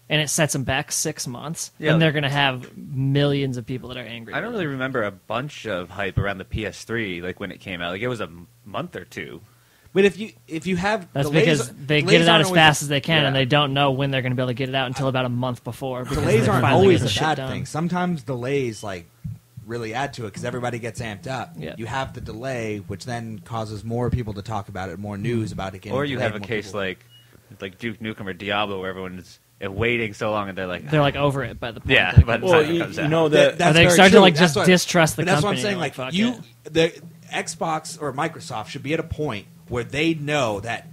and it sets them back 6 months, Yeah. then they're going to have millions of people that are angry. I don't with really them. remember a bunch of hype around the PS3, like when it came out. Like it was a month or two. But if you have That's delays, because they delays get it out aren't as always fast as they can, and yeah. they don't know when they're going to be able to get it out until about a month before. because delays they're aren't finally always getting a shit bad done. thing. Sometimes delays like really add to it because everybody gets amped up. Yeah. You have the delay, which then causes more people to talk about it, more news about it. Getting Or you delayed, have a more case people- like Duke Nukem or Diablo, where everyone's waiting so long and they're like, They're like over it by the point. yeah, that- by the Well, time it comes you out. know That- that. that's Are they very starting to true. like That's just what- distrust the But that's what company? I'm saying. and, Like fuck you, it. the Xbox or Microsoft should be at a point where they know that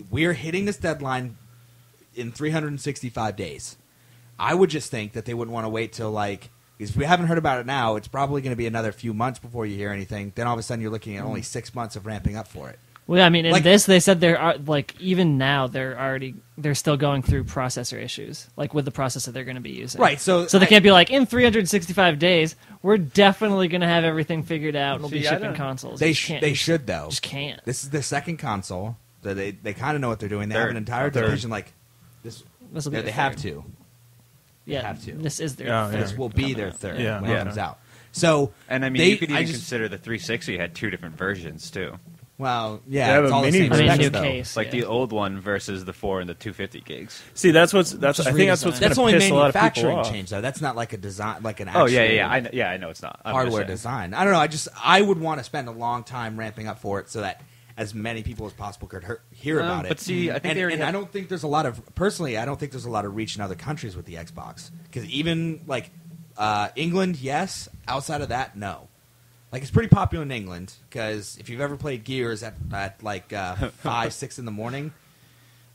we're hitting this deadline in 365 days. I would just think that they wouldn't want to wait till like. Because if we haven't heard about it now, it's probably going to be another few months before you hear anything. Then all of a sudden, you're looking at only 6 months of ramping up for it. Well, I mean, in Like- this, they said there are like even now they're still going through processor issues, like with the processor they're going to be using. Right, so they I- can't be like in 365 days we're definitely going to have everything figured out and we'll be See, I shipping don't- consoles. They You just can't- they you should though. just can't. This is their second console. So they kind of know what they're doing. They have Third. an entire Third. division like this. This will be They their have third. to. Yeah, have to. this is their. Yeah, third This will be coming their out. third Yeah, when yeah. it comes out. So and I mean, they- you could I even just- consider the 360 had two different versions too, well, They yeah, have it's a all the mini same I mean, specs, new though. case. like yeah. the old one versus the 4 and the 250 gigs. See, that's I think that's what's redesign. going That's to only piss a lot of people manufacturing off. change though. That's not like a design, like an actual Oh yeah, I know it's not. I'm just hardware saying. design. I don't know. I would want to spend a long time ramping up for it so that as many people as possible could hear about it. But see, I think and, they already and I have- don't think there's a lot of personally. I don't think there's a lot of reach in other countries with the Xbox because even like England, yes. Outside of that, no. Like it's pretty popular in England because if you've ever played Gears at like 5, 6 in the morning,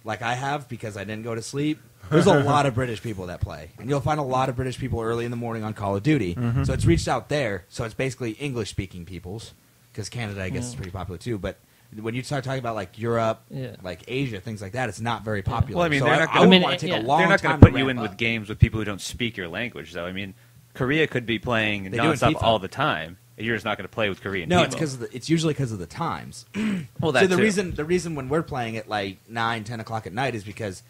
like I have because I didn't go to sleep. There's a lot of British people that play, and you'll find a lot of British people early in the morning on Call of Duty. So it's reached out there. So it's basically English-speaking peoples because Canada, I guess, is pretty popular too. But when you start talking about like Europe, Yeah. like Asia, things like that, it's not very popular. Well, I mean, so they're I, not I gonna- would I mean, want to take yeah. a long They're not time going to put you ramp in with up. games with people who don't speak your language, though. I mean, Korea could be playing They do in nonstop FIFA. all the time. You're just not going to play with Korean No, people. it's because it's usually because of the times. well, So that the too. reason when we're playing at like 9, 10 o'clock at night is because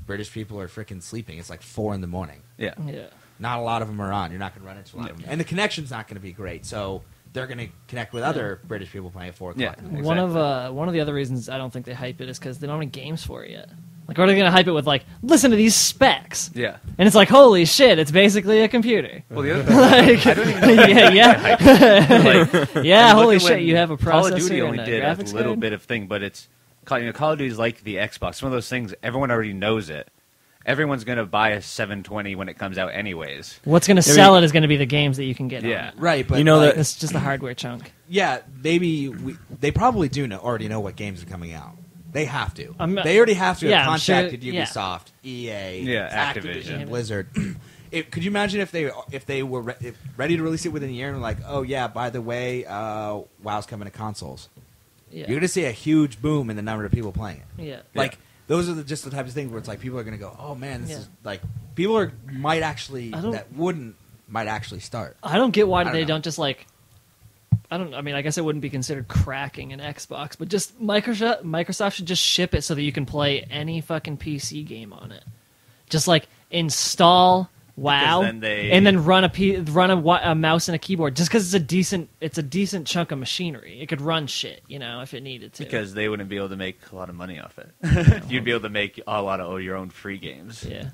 British people are freaking sleeping. It's like 4 in the morning. Yeah. Yeah. Not a lot of them are on. You're not going to run into a lot of them, and the connection's not going to be great. So they're going to connect with other British people playing at 4 o'clock. Yeah. in the morning. One of the other reasons I don't think they hype it is because they don't have any games for it yet. Like, are they going to hype it with like, listen to these specs? Yeah. And it's like, holy shit, it's basically a computer. Well, the other thing, Like, I don't even know. yeah. Yeah, And holy look at shit, when you have a processor Call of Duty and only a did a graphics little card? bit of thing, but it's Call of Duty is like the Xbox. It's one of those things everyone already knows it. Everyone's gonna buy a 720 when it comes out, anyways. What's going to sell it is going to be the games that you can get Yeah. on it. Right, but You know like, that- It's just a hardware chunk. yeah, maybe they probably do already know what games are coming out. They have to. I'm- They already have to have yeah, I'm sure- contacted yeah. Ubisoft, EA, Yeah, Activision, Activision. Blizzard. Could you imagine if they were ready to release it within a year and were like, oh yeah, by the way, WoW's coming to consoles. Yeah. You're going to see a huge boom in the number of people playing it. Yeah. Like those are just the types of things where it's like people are going to go, oh man, this Yeah. is like people might actually I don't- that might actually start. I don't get why I don't they know. don't just like. I mean, I guess it wouldn't be considered cracking an Xbox, but just Microsoft should just ship it so that you can play any fucking PC game on it. Just like install WoW then they- and then run a mouse and a keyboard. Just because it's a decent chunk of machinery. It could run shit, if it needed to. Because they wouldn't be able to make a lot of money off it. You'd be able to make a lot of your own free games. yeah,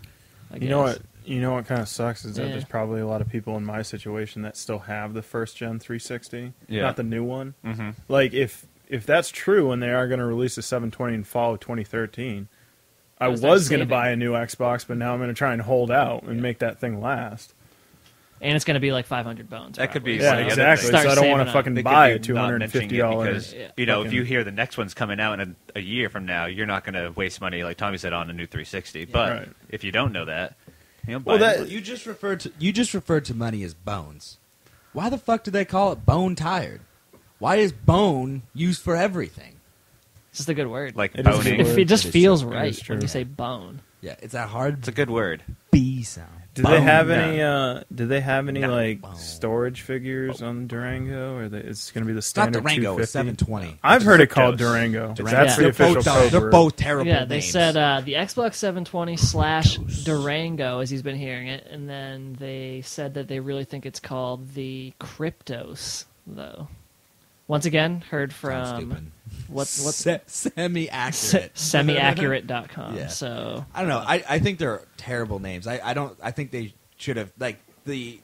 I You know guess. what? You know what kind of sucks is that Yeah. there's probably a lot of people in my situation that still have the first gen 360, Yeah. not the new one. Mm-hmm. Like if that's true and they are going to release a 720 in fall of 2013, I Gotta was start going to saving. buy a new Xbox, but now I'm going to try and hold out and make that thing last. And it's going to be like 500 bones. That could be probably. Yeah, one of the other exactly. things. So I don't want to Start fucking They could buy be a not mentioning it $250. because, Yeah. if you hear the next one's coming out in a year from now, you're not going to waste money, like Tommy said, on a new 360. But Right. if you don't know that, buy Well, that- it. You just referred to money as bones. Why the fuck do they call it bone tired? Why is bone used for everything? It's just a good word. Like It is a boning. good It word. just It is feels true. It right is true. when you say bone. Yeah, it's that hard It's a good word. B sound. Do they have Bone. any? Do they have any No. like Bone. storage figures on Durango, or it's going to be the It's not standard Durango, 250? it's 720. I've heard it called Cryptos. Durango. Durango. That's the Yeah. official code They're word. both terrible Yeah, they names. said the Xbox 720 / Durango, as he's been hearing it, and then they said that they really think it's called the Cryptos, though. Once again, heard Sounds from stupid. what's Semi-accurate. semiaccurate.com. Yeah. So I don't know. I think they're terrible names. I think they should have, like, the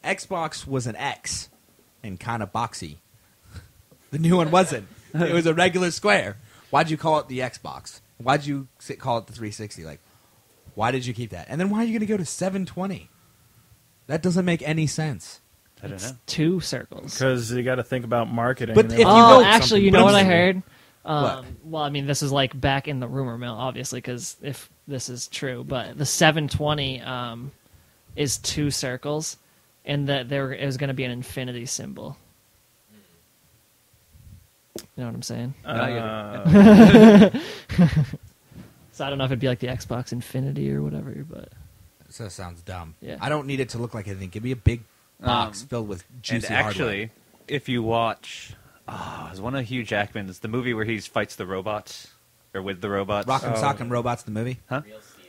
Xbox was an X and kind of boxy. The new one wasn't. It was a regular square. Why'd you call it the Xbox? Why'd you call it the 360? Like, why did you keep that? And then why are you going to go to 720? That doesn't make any sense. I don't know. 2 circles. Because you got to think about marketing. But and if you Oh, go- actually, you But know I'm what I saying- heard? What? Well, I mean, this is like back in the rumor mill, obviously, because if this is true, but the 720 is 2 circles, and that it was going to be an infinity symbol. You know what I'm saying? So I don't know if it'd be like the Xbox Infinity or whatever, but So sounds dumb. Yeah. I don't need it to look like anything. Give me a big box filled with And juicy actually, if you watch, it's one of Hugh Jackman's, the movie where he fights the robots, or with the robots. hardware. Rock'em Sock'em Robots, the movie. Huh?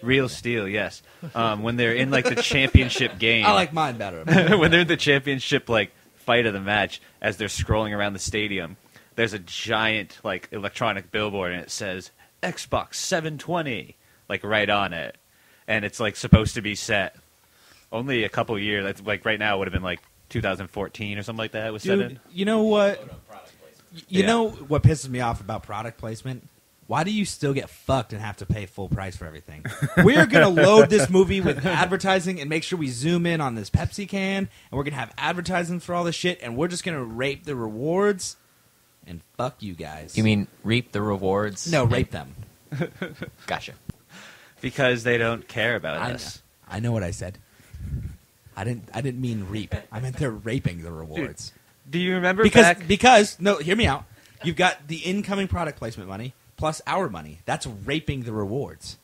Real Steel, yes. When they're in like the championship game. I like mine better. When they're in the championship like fight of the match, as they're scrolling around the stadium, there's a giant like electronic billboard and it says Xbox 720 like right on it, and it's like supposed to be set only a couple years. Like right now it would have been like 2014 or something like that. It was set in. Dude, you know what? You Yeah. know what pisses me off about product placement? Why do you still get fucked and have to pay full price for everything? We're going to load this movie with advertising and make sure we zoom in on this Pepsi can, and we're going to have advertising for all this shit, and we're just going to rape the rewards, and fuck you guys. You mean reap the rewards? No, rape them. Gotcha. Because they don't care about I, us. I know what I said. I didn't mean reap. I meant they're raping the rewards. Do you remember Because no, hear me out. You've got the incoming product placement money plus our money. That's raping the rewards.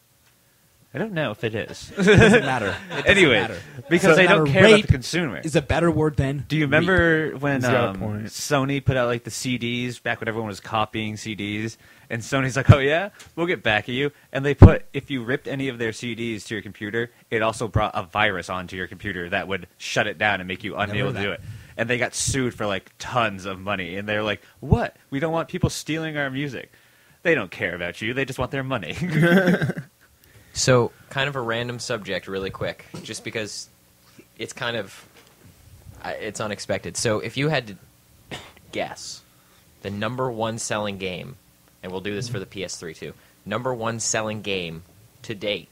I don't know if it is. It doesn't matter. It doesn't Anyway, matter. because So they don't matter. care about Rape the consumer. is a better word than. Do you remember when He's got a point. Sony put out like the CDs back when everyone was copying CDs, and Sony's like, "Oh yeah, we'll get back at you." And they put if you ripped any of their CDs to your computer, it also brought a virus onto your computer that would shut it down and make you unable to that. do it. and they got sued for like tons of money. And they're like, "What? We don't want people stealing our music. They don't care about you. They just want their money." So, kind of a random subject, really quick, just because it's kind of it's unexpected. So, if you had to guess the number one selling game, and we'll do this for the PS3 too, number one selling game to date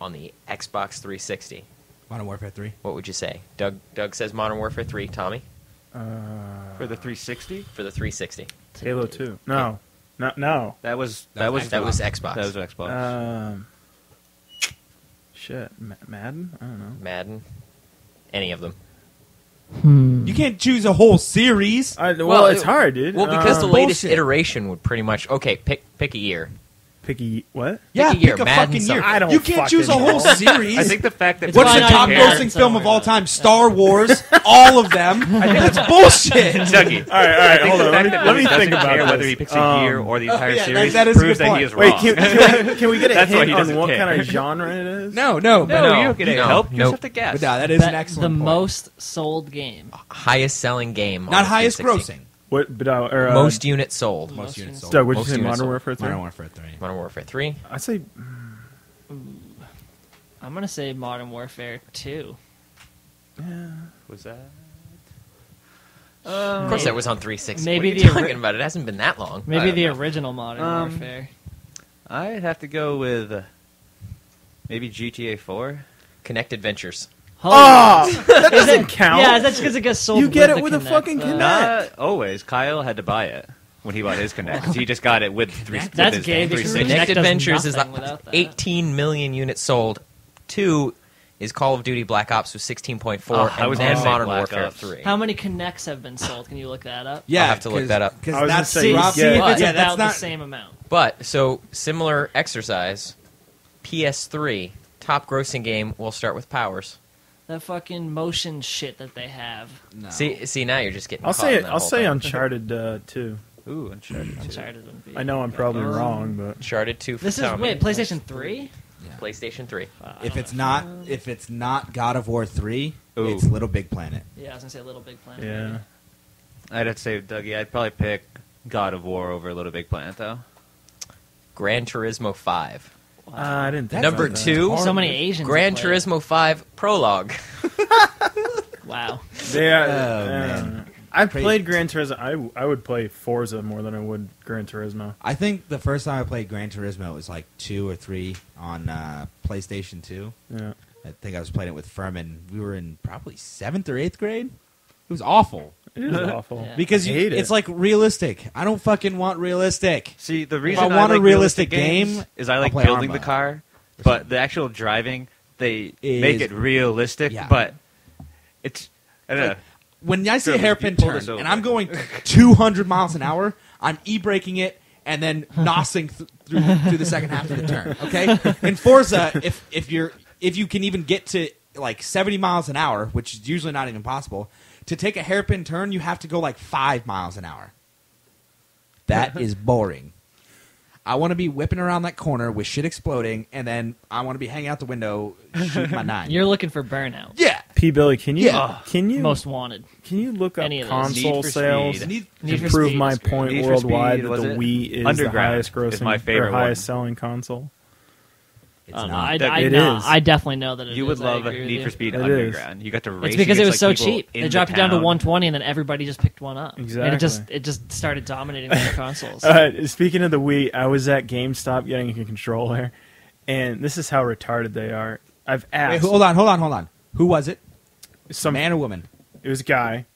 on the Xbox 360, Modern Warfare 3. what would you say? Doug says Modern Warfare 3. Tommy? For the 360, For the 360. Halo 2. No. No. that was That was Xbox. That was Xbox. Shit. Madden? I don't know. Madden. Any of them. You can't choose a whole series. Well, it's hard, dude. Well, because the latest bullshit. iteration would pretty much... Okay, pick a year. Picky. What? Yeah, a year, pick a Madden fucking year. something. I don't You can't choose a fucking whole know. series. I think the fact that It's What's fine, the I top don't care. grossing It's film over of all that. time? Star Wars. All of them. That's bullshit. Dougie. All right. Hold on. The fact that Let me Dougie think doesn't about care this. whether he picks a year or the entire yeah, series that is a proves good that point. he is Wait, wrong. can we get a That's why hint he on doesn't what care. kind of genre it is? No. No, but you don't get any no, help. You nope. just have to guess. But no, that is an The excellent point. most sold game. Highest selling game. on Not the highest 360. grossing. What? But Most units sold. Most units sold. Doug, would you most say units Modern sold. Warfare 3? Modern Warfare 3. Modern Warfare 3. I say I'm gonna say Modern Warfare 2. Was that? Of course, that was on 360. maybe what are you the talking ori- about? It hasn't been that long. Maybe don't the know. original Modern Warfare. I'd have to go with maybe GTA 4. Connected Ventures. that doesn't count. Yeah, that's because it gets sold. You get it the with a Kinect, fucking though. Kinect. Not always. Kyle had to buy it when he bought his Connect. 'cause he just got it with That's his gay because 360. Kinect Connected does Ventures is nothing without that. 18 million units sold. 2 is Call of Duty Black Ops with 16.4, Oh, I and was then gonna say Modern Black Warfare Ops. 3. How many Kinects have been sold? Can you look that up? Yeah, I'll have to look that up. Because I was gonna that's say, See, you see get- if it's yeah, about that's the not. same amount. But, so, similar exercise. PS3, top grossing game, we'll start with Powers. That fucking motion shit that they have. No. See, now you're just getting I'll caught say in that I'll whole say thing. Uncharted 2. Ooh, Uncharted 2. Uncharted wouldn't be. I know I'm probably wrong, but Uncharted 2 for This is Tommy. wait PlayStation 3. PlayStation 3. If it's not God of War 3, Ooh. it's Little Big Planet. Yeah, I was gonna say Little Big Planet. yeah. maybe. I'd have to say, Dougie, I'd probably pick God of War over Little Big Planet, though. Gran Turismo 5. I didn't think Number about that. 2, So many Asians. Gran that play it. Turismo 5 Prologue. Wow. They are, man. I played Gran Turismo. I would play Forza more than I would Gran Turismo. I think the first time I played Gran Turismo was like 2 or 3 on PlayStation 2. Yeah. I think I was playing it with Furman. We were in probably 7th or 8th grade. It was awful. It is awful. Yeah. Because I hate it. it's like realistic. I don't fucking want realistic. See, the If reason I want a like realistic games game, is I I'll like play building Arma. the car, but the actual driving, they Is- make it realistic, Yeah. but it's... I don't know. When I see a Good, hairpin you pulled turn us over. and I'm going 200 miles an hour, I'm e-braking it and then nosing through the second half of the turn. Okay, in Forza, if you can even get to like 70 miles an hour, which is usually not even possible, to take a hairpin turn, you have to go like 5 miles an hour. That is boring. I want to be whipping around that corner with shit exploding, and then I want to be hanging out the window shooting my 9. You're looking for Burnout. Yeah. P. Billy, can you Yeah. Most Wanted. can you look up Any of those. console Need for sales Speed. Need Need to for prove Speed my is great. point Need for worldwide Speed, that was the it? Wii is Underground the highest grossing is my favorite or highest one. selling console? It's I don't know. not. It is. I definitely know that it You would is. I love agree with Need you. for Speed It is. Underground. You got to race It's because it was against, so like, people cheap. in They the dropped it down to town. 120, and then everybody just picked one up. Exactly. And it just started dominating other consoles. Speaking of the Wii, I was at GameStop getting a controller, and this is how retarded they are. I've Wait, asked hold on. Who was it? some. Man or woman? It was a guy,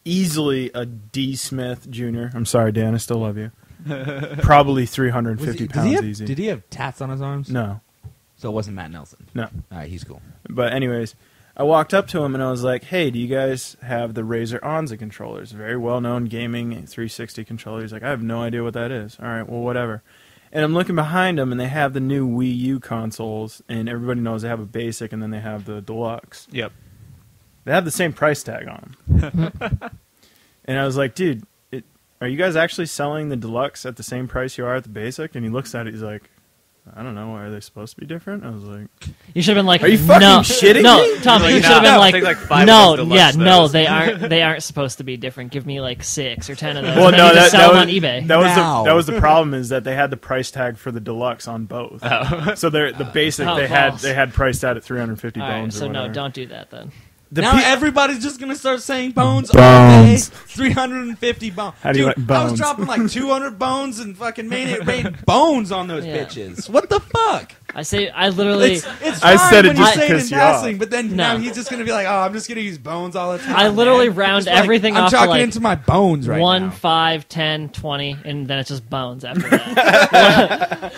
easily a D. Smith Jr. I'm sorry, Dan. I still love you. Probably 350 pounds easy. Did he have tats on his arms? No, So it wasn't Matt Nelson. no. All right, he's cool. But anyways, I walked up to him and I was like, "Hey, do you guys have the Razer Onza controllers? Very well-known gaming 360 controller." He's like, "I have no idea what that is." All right, well, whatever. And I'm looking behind them, and they have the new Wii U consoles, and everybody knows they have a basic, and then they have the deluxe. Yep. They have the same price tag on them. And I was like, "Dude, are you guys actually selling the deluxe at the same price you are at the basic?" And he looks at it, he's like, I don't know. Are they supposed to be different? I was like, You should have been like, Are you fucking no, shitting no, me? Tommy, Like, you no, should have been take, like, 5 no, of those yeah, deluxe no, those. they aren't supposed to be different. Give me like 6 or 10 of those. well, and then no, you just that sell was them on eBay. that was the problem is that they had the price tag for the deluxe on both. So they're the basic Oh, they balls. had priced out at 350 All right, bones. so or no, whatever. don't do that then. The now pe- everybody's just gonna start saying bones. all day. 350 bones. How do you Dude, like I was bones? dropping like 200 bones and fucking made it rain bones on those Yeah. bitches. What the fuck? I literally, It's I fine said it when you just to say it in piss you off. passing, but then No. now he's just gonna be like, "Oh, I'm just gonna use bones all the time." I literally man. round Just like, everything I'm off to, chalking like, into my bones right 1, now. 5, 10, 20, and then it's just bones after that.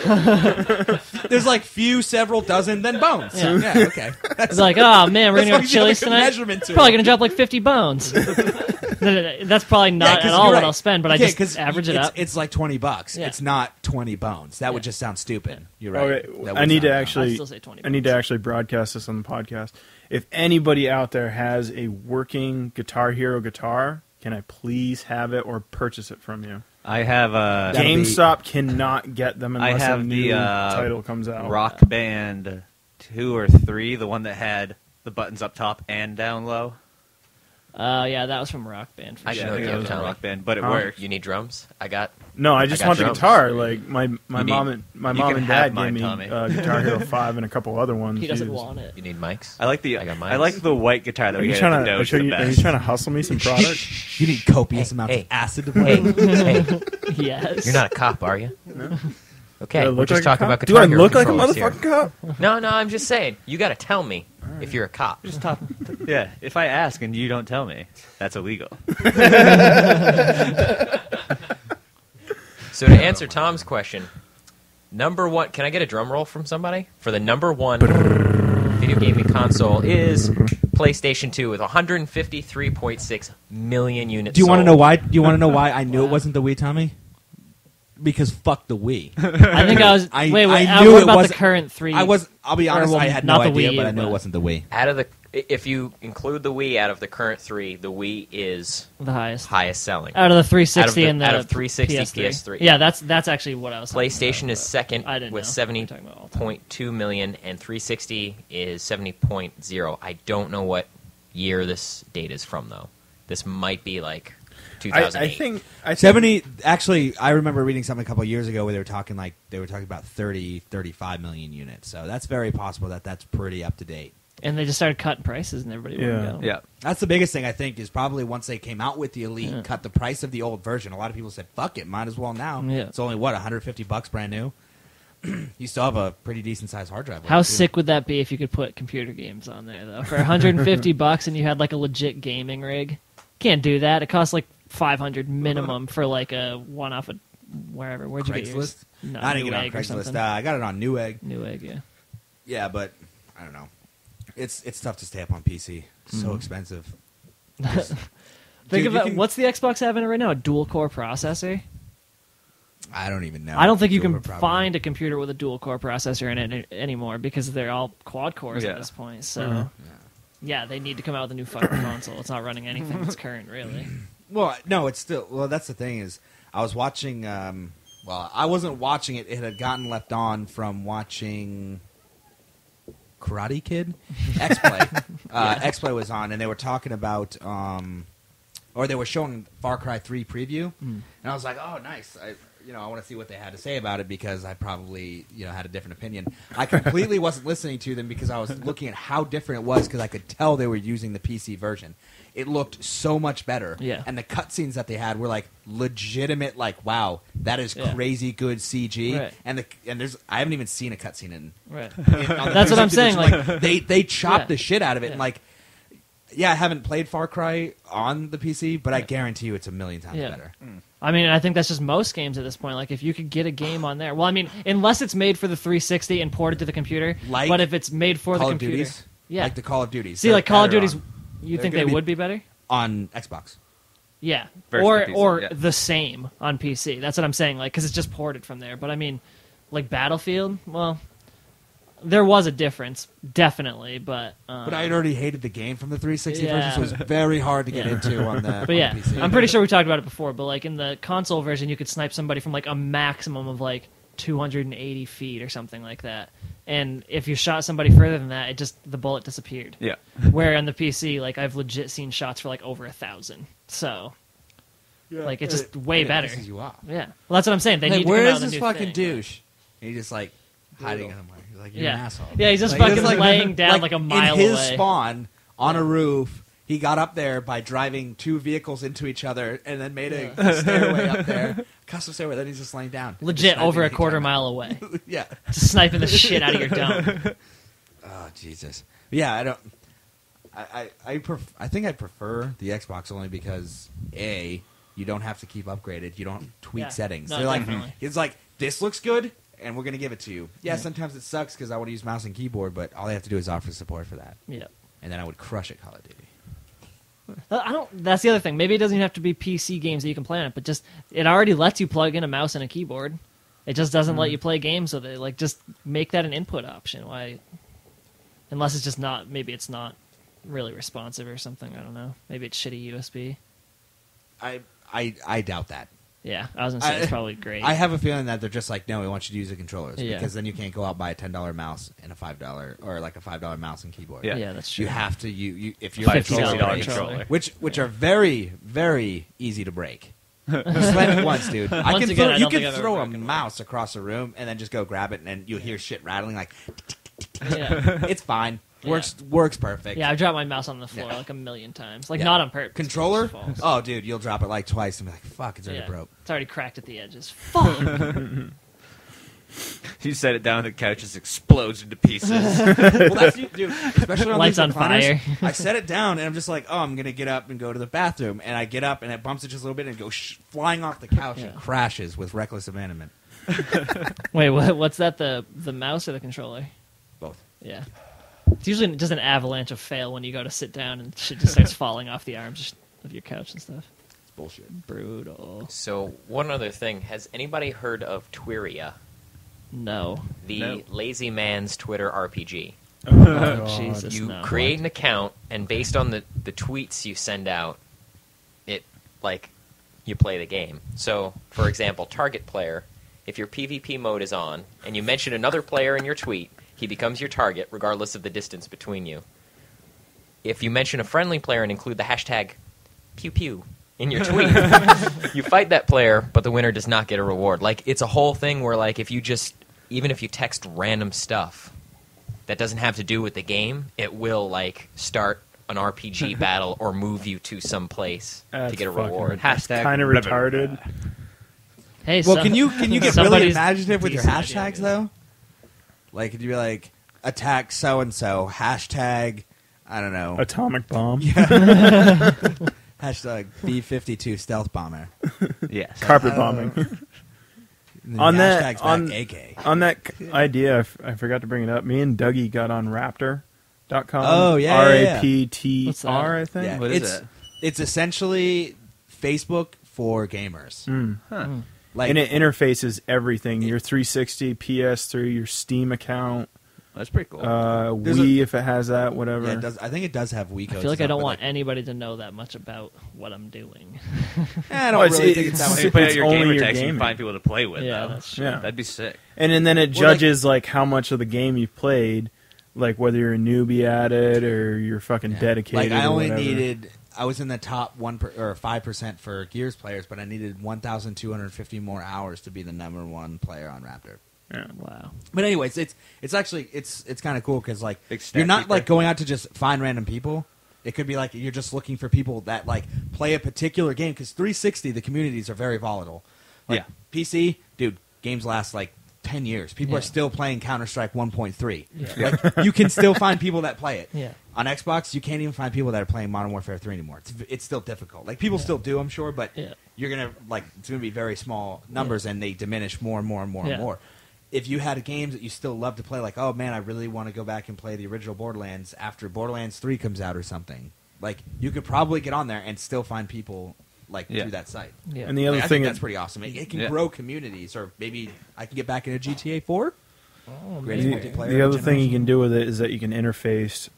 There's like several dozen, then bones. Yeah. Yeah, okay. It's like, oh man, we're That's gonna why go you Chili's have a tonight. measurement to Probably it. gonna drop like 50 bones. That's probably Yeah, not 'cause at all you're what right. I'll spend, but Okay, I just 'cause average it it's, up. It's like $20. Yeah. It's not 20 bones. That would just sound stupid. You're right. Okay, That I would need to sound dumb. actually. I'd still say 20 I need to actually broadcast this on the podcast. If anybody out there has a working Guitar Hero guitar, can I please have it or purchase it from you? I have a That'll be- GameStop cannot get them I unless a have new the title comes out. Rock Band 2 or 3, the one that had the buttons up top and down low. Yeah, that was from Rock Band. For I sure. should know I think what it was game, from Tommy. Rock Band, but it Huh? worked. You need drums? I got. No, I just got want the drums. guitar. Like my You mom need- and you can dad have gave mine, me Tommy. Guitar Hero 5 and a couple other ones. He doesn't used. want it. You need mics? I like the I got I like the white guitar that Are we you get trying at the to? Doge the Are you best. trying to hustle me some product? You need copious Hey, amounts hey. of acid to Hey, burn. hey, Yes. you're not a cop, are you? No. Okay, Do I we're look just like a talking cop? about Do Guitar I Hero look like a controllers here. motherfucking cop? No, I'm just saying. You got to tell me if you're a cop. Just talk. Yeah, if I ask and you don't tell me, that's illegal. So to answer Tom's question, number one, can I get a drum roll from somebody? For the number one video gaming console is PlayStation 2 with 153.6 million units Do you want to sold. know why? Do you want to know why I knew it wasn't the Wii, Tommy? Because fuck the Wii. I think I was. I- wait, I knew what it about the wasn't- current 3? I was. I'll be honest. well, I had not no the idea, Wii, but I knew but- it wasn't the Wii. Out of the, if you include the Wii out of the current 3, the Wii is the highest. highest selling. Out of the 360 and the out of 360 PS3. PS3. Yeah, that's actually what I was. talking PlayStation about, is second I didn't with know. We're talking about all time. 70.2 million, and 360 is 70.0. I don't know what year this date is from, though. This might be like 2008. I think 70. Actually, I remember reading something a couple of years ago where they were talking about 30, 35 million units. So that's very possible that that's pretty up to date. And they just started cutting prices, and everybody Yeah. wouldn't go. Yeah. That's the biggest thing I think is probably once they came out with the Elite, Yeah. cut the price of the old version. A lot of people said, "Fuck it, might as well now." Yeah. It's only what $150 brand new. You still have a pretty decent sized hard drive. How with it, too. sick would that be if you could put computer games on there though? For $150 and you had like a legit gaming rig. Can't do that. It costs like $500 minimum for like a one off of wherever. Where'd you get yours? Craigslist? No, I didn't get it Newegg on or Craigslist. something. I got it on Newegg. Newegg, yeah. Yeah, but I don't know. It's tough to stay up on PC. So expensive. Think Dude, you about can- what's the Xbox having right now? A dual core processor? I don't even know. I don't think you Dual can probably. find a computer with a dual core processor in it anymore because they're all quad cores Yeah. at this point. So yeah, they need to come out with a new fucking console. It's not running anything that's current, really. Well, no, it's still. Well, that's the thing is, I was watching. Well, I wasn't watching it. It had gotten left on from watching Karate Kid. X-Play. X-Play was on, and they were talking about, or they were showing Far Cry 3 preview, and I was like, oh, nice. I want to see what they had to say about it because I probably, had a different opinion. I completely wasn't listening to them because I was looking at how different it was because I could tell they were using the PC version. It looked so much better. Yeah. And the cutscenes that they had were like legitimate, like, wow, that is Yeah. crazy good CG. Right. And there's I haven't even seen a cutscene in Right. on the That's what I'm 360 saying, version. They chopped Yeah. the shit out of it, Yeah. and like, I haven't played Far Cry on the PC, but I guarantee you it's a million times Yeah. better. I mean, I think that's just most games at this point. Like, if you could get a game on there, well, I mean, unless it's made for the 360 and ported to the computer. Like but if it's made for Call the of computer, Duties, yeah. like the Call of Duties. See, They're like Call of better Duties, on- you they're think gonna they be- would be better? on Xbox. Yeah, Versus or the PC, or yeah. the same on PC. That's what I'm saying. Like, because it's just ported from there. But I mean, like Battlefield. Well, there was a difference, definitely. But But I had already hated the game from the 360 Yeah. version, so it was very hard to get Yeah. into on the, But yeah, on the PC. I'm pretty sure we talked about it before. But like in the console version, you could snipe somebody from like a maximum of like 280 feet or something like that. And if you shot somebody further than that, the bullet disappeared. Yeah. Where on the PC, like I've legit seen shots for like over 1,000. So, like it's just way better. Pisses you off. Yeah. Well, that's what I'm saying. They need to where come out is with a this new fucking thing. douche? And he's just like hiding somewhere. He's like, you're an asshole. Yeah, he's just Like, fucking like- laying down like a mile in his away. spawn on a roof. He got up there by driving 2 vehicles into each other and then made a stairway up there, custom stairway. Then he's just laying down, Legit Just over a sniping quarter anytime. mile away. Yeah. Just sniping the shit out of your dome. Oh Jesus. Yeah, I don't. I think I prefer the Xbox only because you don't have to keep upgraded. You don't tweak Yeah. settings. No, They're like, definitely. it's like this looks good, and we're gonna give it to you. Yeah, sometimes it sucks because I want to use mouse and keyboard, but all I have to do is offer support for that, Yeah. and then I would crush at Call of Duty. I don't. That's the other thing. Maybe it doesn't even have to be PC games that you can play on it, but just it already lets you plug in a mouse and a keyboard. It just doesn't let you play games with it. Like, just make that an input option. Why? Unless it's just not. Maybe it's not really responsive or something. I don't know. Maybe it's shitty USB. I doubt that. Yeah, I was gonna say it's probably great. I have a feeling that they're just like, no, we want you to use the controllers Yeah. because then you can't go out buy a $10 mouse and a $5 or like a $5 mouse and keyboard. Yeah. yeah, that's true. You have to you if you're $50 $60 controller. which are very very easy to break. You slam it once, dude. Once again, I You don't think can I've throw ever a broken one. mouse across a room and then just go grab it and you'll hear shit rattling like Yeah. it's fine. Works perfect. Yeah, I've dropped my mouse on the floor Yeah. like a million times. Like Yeah. not on purpose. Controller? It just falls. Oh, dude, you'll drop it like twice and be like, "Fuck, it's already Yeah. broke." It's already cracked at the edges. Fuck. You set it down, the couch just explodes into pieces. Well, that's dude. Especially on Lights these on recliners, fire. I set it down and I'm just like, "Oh, I'm gonna get up and go to the bathroom." And I get up and it bumps it just a little bit and goes flying off the couch and Yeah. crashes with reckless abandonment. Wait, what's that? The mouse or the controller? Both. Yeah. It's usually just an avalanche of fail when you go to sit down and shit just starts falling off the arms of your couch and stuff. It's bullshit. Brutal. So one other thing, has anybody heard of Twiria, No. the No. lazy man's Twitter RPG? Oh, God. Jesus, You no. create an account, and based on the tweets you send out, it like you play the game. So, for example, target player, if your PvP mode is on and you mention another player in your tweet, he becomes your target regardless of the distance between you. If you mention a friendly player and include the hashtag pew pew in your tweet, you fight that player, but the winner does not get a reward. Like, it's a whole thing where, like, even if you text random stuff that doesn't have to do with the game, it will, like, start an RPG battle or move you to some place to That's get a fucking reward. Hashtag kind of blah, blah, blah. retarded. Hey, Well, so- can you get really somebody's imaginative with your decent hashtags idea. though? Like, could you be like attack so and so hashtag? I don't know. Atomic bomb. Hashtag B-52 stealth bomber. Yes. Carpet bombing. And then On the that- hashtag's on- back AK. On that idea, I forgot to bring it up. Me and Dougie got on Raptor.com. Oh, yeah, yeah, yeah. RAPTR, What's that? I think. Yeah, What is it? It's essentially Facebook for gamers. Mm. Like, And it interfaces everything. Your 360, PS3, your Steam account, That's pretty cool. There's Wii if it has that, whatever. yeah, it does. I think it does have Wii I codes. feel like I and don't stuff, want but, anybody to know that much about what I'm doing. I don't Well, it's- really think it's that it's- So you much. put out it's your only gamer your tags and you gaming. find people to play with. Yeah, though. that's true. Yeah. That'd be sick. And then it Well, like- judges like how much of the game you've played, like whether you're a newbie at it or you're fucking Yeah. dedicated. Like, I or only whatever. needed. I was in the top 5% for Gears players, but I needed 1,250 more hours to be the number one player on Raptor. Yeah. Wow. But anyways, it's actually kind of cool because like Big stat you're not keeper. like going out to just find random people. It could be like you're just looking for people that like play a particular game because 360 the communities are very volatile. Like, Yeah. PC, dude, games last like 10 years. People Yeah. are still playing Counter-Strike 1.3. Yeah. Like you can still find people that play it. Yeah. On Xbox, you can't even find people that are playing Modern Warfare 3 anymore. It's still difficult. Like people still do, I'm sure, but Yeah. you're gonna like it's gonna be very small numbers, and they diminish more and more and more Yeah. and more. If you had games that you still love to play, like oh man, I really want to go back and play the original Borderlands after Borderlands 3 comes out or something, like you could probably get on there and still find people like Yeah. through that site. Yeah. And the other Like, I thing think is, that's pretty awesome. It can Yeah. grow communities, or maybe I can get back into GTA 4. Greatest the, multiplayer the other thing you generation. can do with it is that you can interface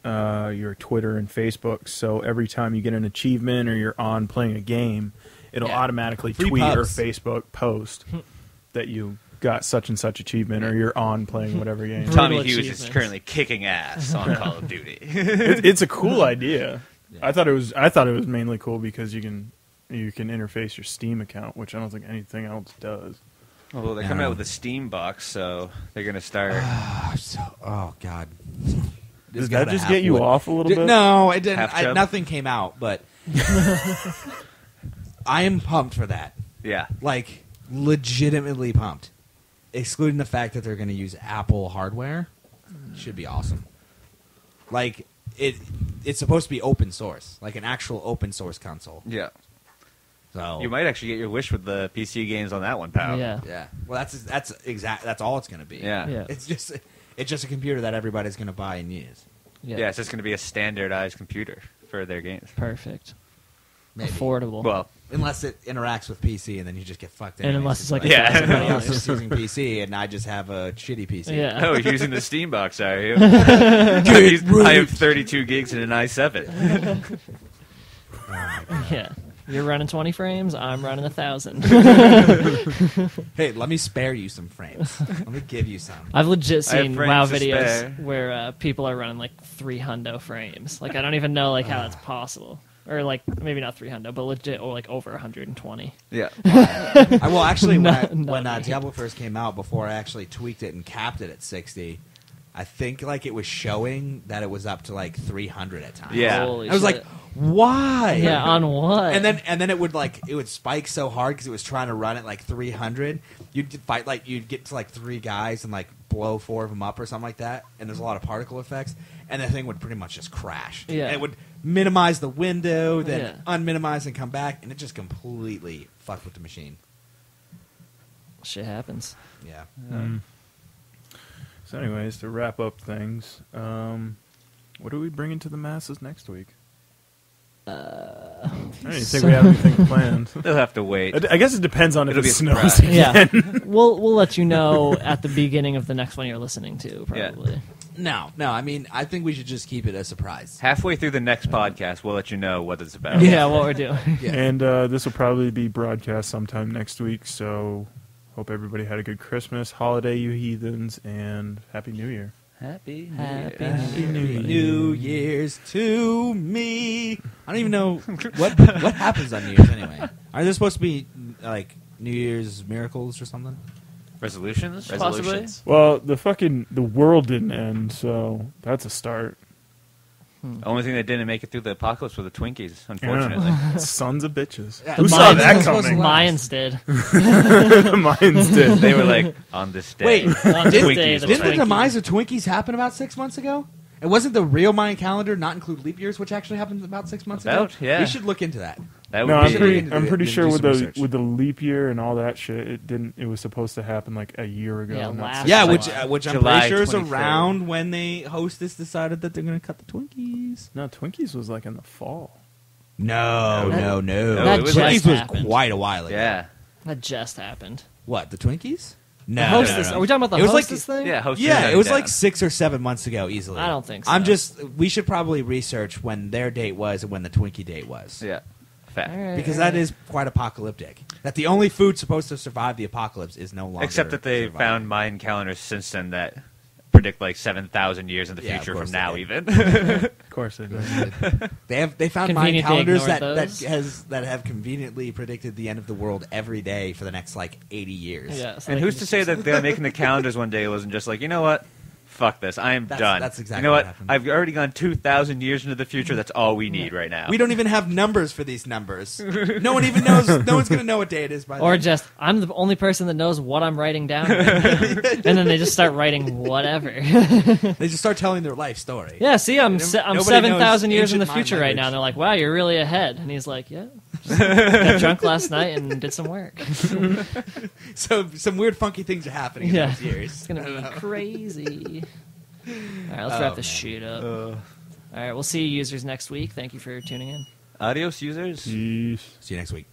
your Twitter and Facebook. So every time you get an achievement or you're on playing a game, it'll Yeah. automatically Free tweet or pubs. Facebook post that you got such and such achievement, or you're on playing whatever game. Tommy Brutal Hughes is achievements. currently kicking ass on Call of Duty. It's a cool idea. Yeah. I thought it was mainly cool because you can interface your Steam account, which I don't think anything else does. Well, they're coming out with a Steam box, so they're going to start. Oh God. Does that just get you off a little bit? No, it didn't. Half chub? Nothing came out, but I am pumped for that. Yeah. Like, legitimately pumped. Excluding the fact that they're going to use Apple hardware, should be awesome. Like, it's supposed to be open source, like an actual open source console. Yeah. So You might actually get your wish with the PC games on that one, pal. Yeah. yeah. Well, that's all it's going to be. Yeah. Yeah. It's just a computer that everybody's going to buy and use. Yeah, it's just going to be a standardized computer for their games. Perfect. Maybe. Affordable. Well, Unless it interacts with PC, and then you just get fucked. And anyways. unless it's like Like, Yeah. everybody else is using PC, and I just have a shitty PC. Yeah. oh, you're using the Steam box, are you? Get I have right. 32 gigs and an i7. Yeah. You're running 20 frames. I'm running 1,000. Hey, let me spare you some frames. Let me give you some. I've legit I have seen frames WoW to videos spare. where people are running like 300 frames. Like I don't even know like how that's possible, or like maybe not 300, but legit or like over 120. Yeah. Well, actually, Not when me. Diablo first came out, before I actually tweaked it and capped it at 60, I think like it was showing that it was up to like 300 at times. Yeah. Holy I was shit. like, why? Yeah, on what? And then it would spike so hard because it was trying to run at like 300. You'd fight you'd get to like 3 guys and like blow 4 of them up or something like that. And there's a lot of particle effects, and the thing would pretty much just crash. Yeah. And it would minimize the window, then Yeah. unminimize and come back, and it just completely fucked with the machine. Shit happens. Yeah. So, anyways, to wrap up things, what are we bringing to the masses next week? I don't even think we have anything planned. They'll have to wait. I guess it depends on if It'll it be a snows surprise. again. Yeah, we'll let you know at the beginning of the next one you're listening to. Probably. No. I mean, I think we should just keep it a surprise. Halfway through the next podcast, we'll let you know what it's about. Yeah, what we're doing. Yeah. And this will probably be broadcast sometime next week, so hope everybody had a good Christmas, holiday, you heathens, and Happy New Year. Happy New Happy Year. New Year. New Year's to me. I don't even know what happens on New Year's anyway. Are there supposed to be like New Year's miracles or something? Resolutions? Possibly? Resolutions. Well, the world didn't end, so that's a start. The only thing that didn't make it through the apocalypse were the Twinkies, unfortunately. Yeah. Sons of bitches. Yeah. Who The saw Mayans- that supposed to coming? last. Mayans did. The Mayans did. They were like, on this day. Wait, On this Twinkies day, will the Didn't the Twinkies. demise of Twinkies happen about 6 months ago? And wasn't the real Mayan calendar not include leap years, which actually happened about 6 months ago? About? Yeah. We should look into that. That No, would I'm be pretty. do I'm it, pretty then sure do with some the research. with the leap year and all that shit, it didn't. It was supposed to happen like a year ago. Yeah, not last 6 Yeah, months. which I'm July pretty sure is 23rd. around when they hostess decided that they're going to cut the Twinkies. No, Twinkies was like in the fall. No. That it was just Twinkies was happened. quite a while ago. Yeah. That just happened. What, the Twinkies? No. The hostess. Are we talking about the It was like- hostess thing? Yeah, host Yeah, it was like down. 6 or 7 months ago, easily. I don't think so. We should probably research when their date was and when the Twinkie date was. Yeah. Fact. All right, Because all that right. is quite apocalyptic. That the only food supposed to survive the apocalypse is no longer Except that they surviving. found Mayan calendars since then that predict like 7,000 years in the Yeah, of future course from they now, did. even. Of course they did. They found Mayan Convenient they calendars ignored that those. that have conveniently predicted the end of the world every day for the next like 80 years. Yeah, so And they who's can to say that they're making the calendars one day wasn't just like, you know what? Fuck this. I am done. That's exactly You know what what? happened. I've already gone 2,000 years into the future. That's all we need right now. We don't even have numbers for these numbers. No one even knows. No one's going to know what day it is by Or then. just, I'm the only person that knows what I'm writing down right now. And then they just start writing whatever. They just start telling their life story. Yeah, see, I'm Nobody 7,000 knows years in the ancient Mayan future right now. language. And they're like, wow, you're really ahead. And he's like, yeah. Just got drunk last night and did some work. So some weird, funky things are happening in Yeah. those years. It's going to be crazy. All right, let's Oh, wrap this man. shit up. All right, we'll see you users next week. Thank you for tuning in. Adios, users. Jeez. See you next week.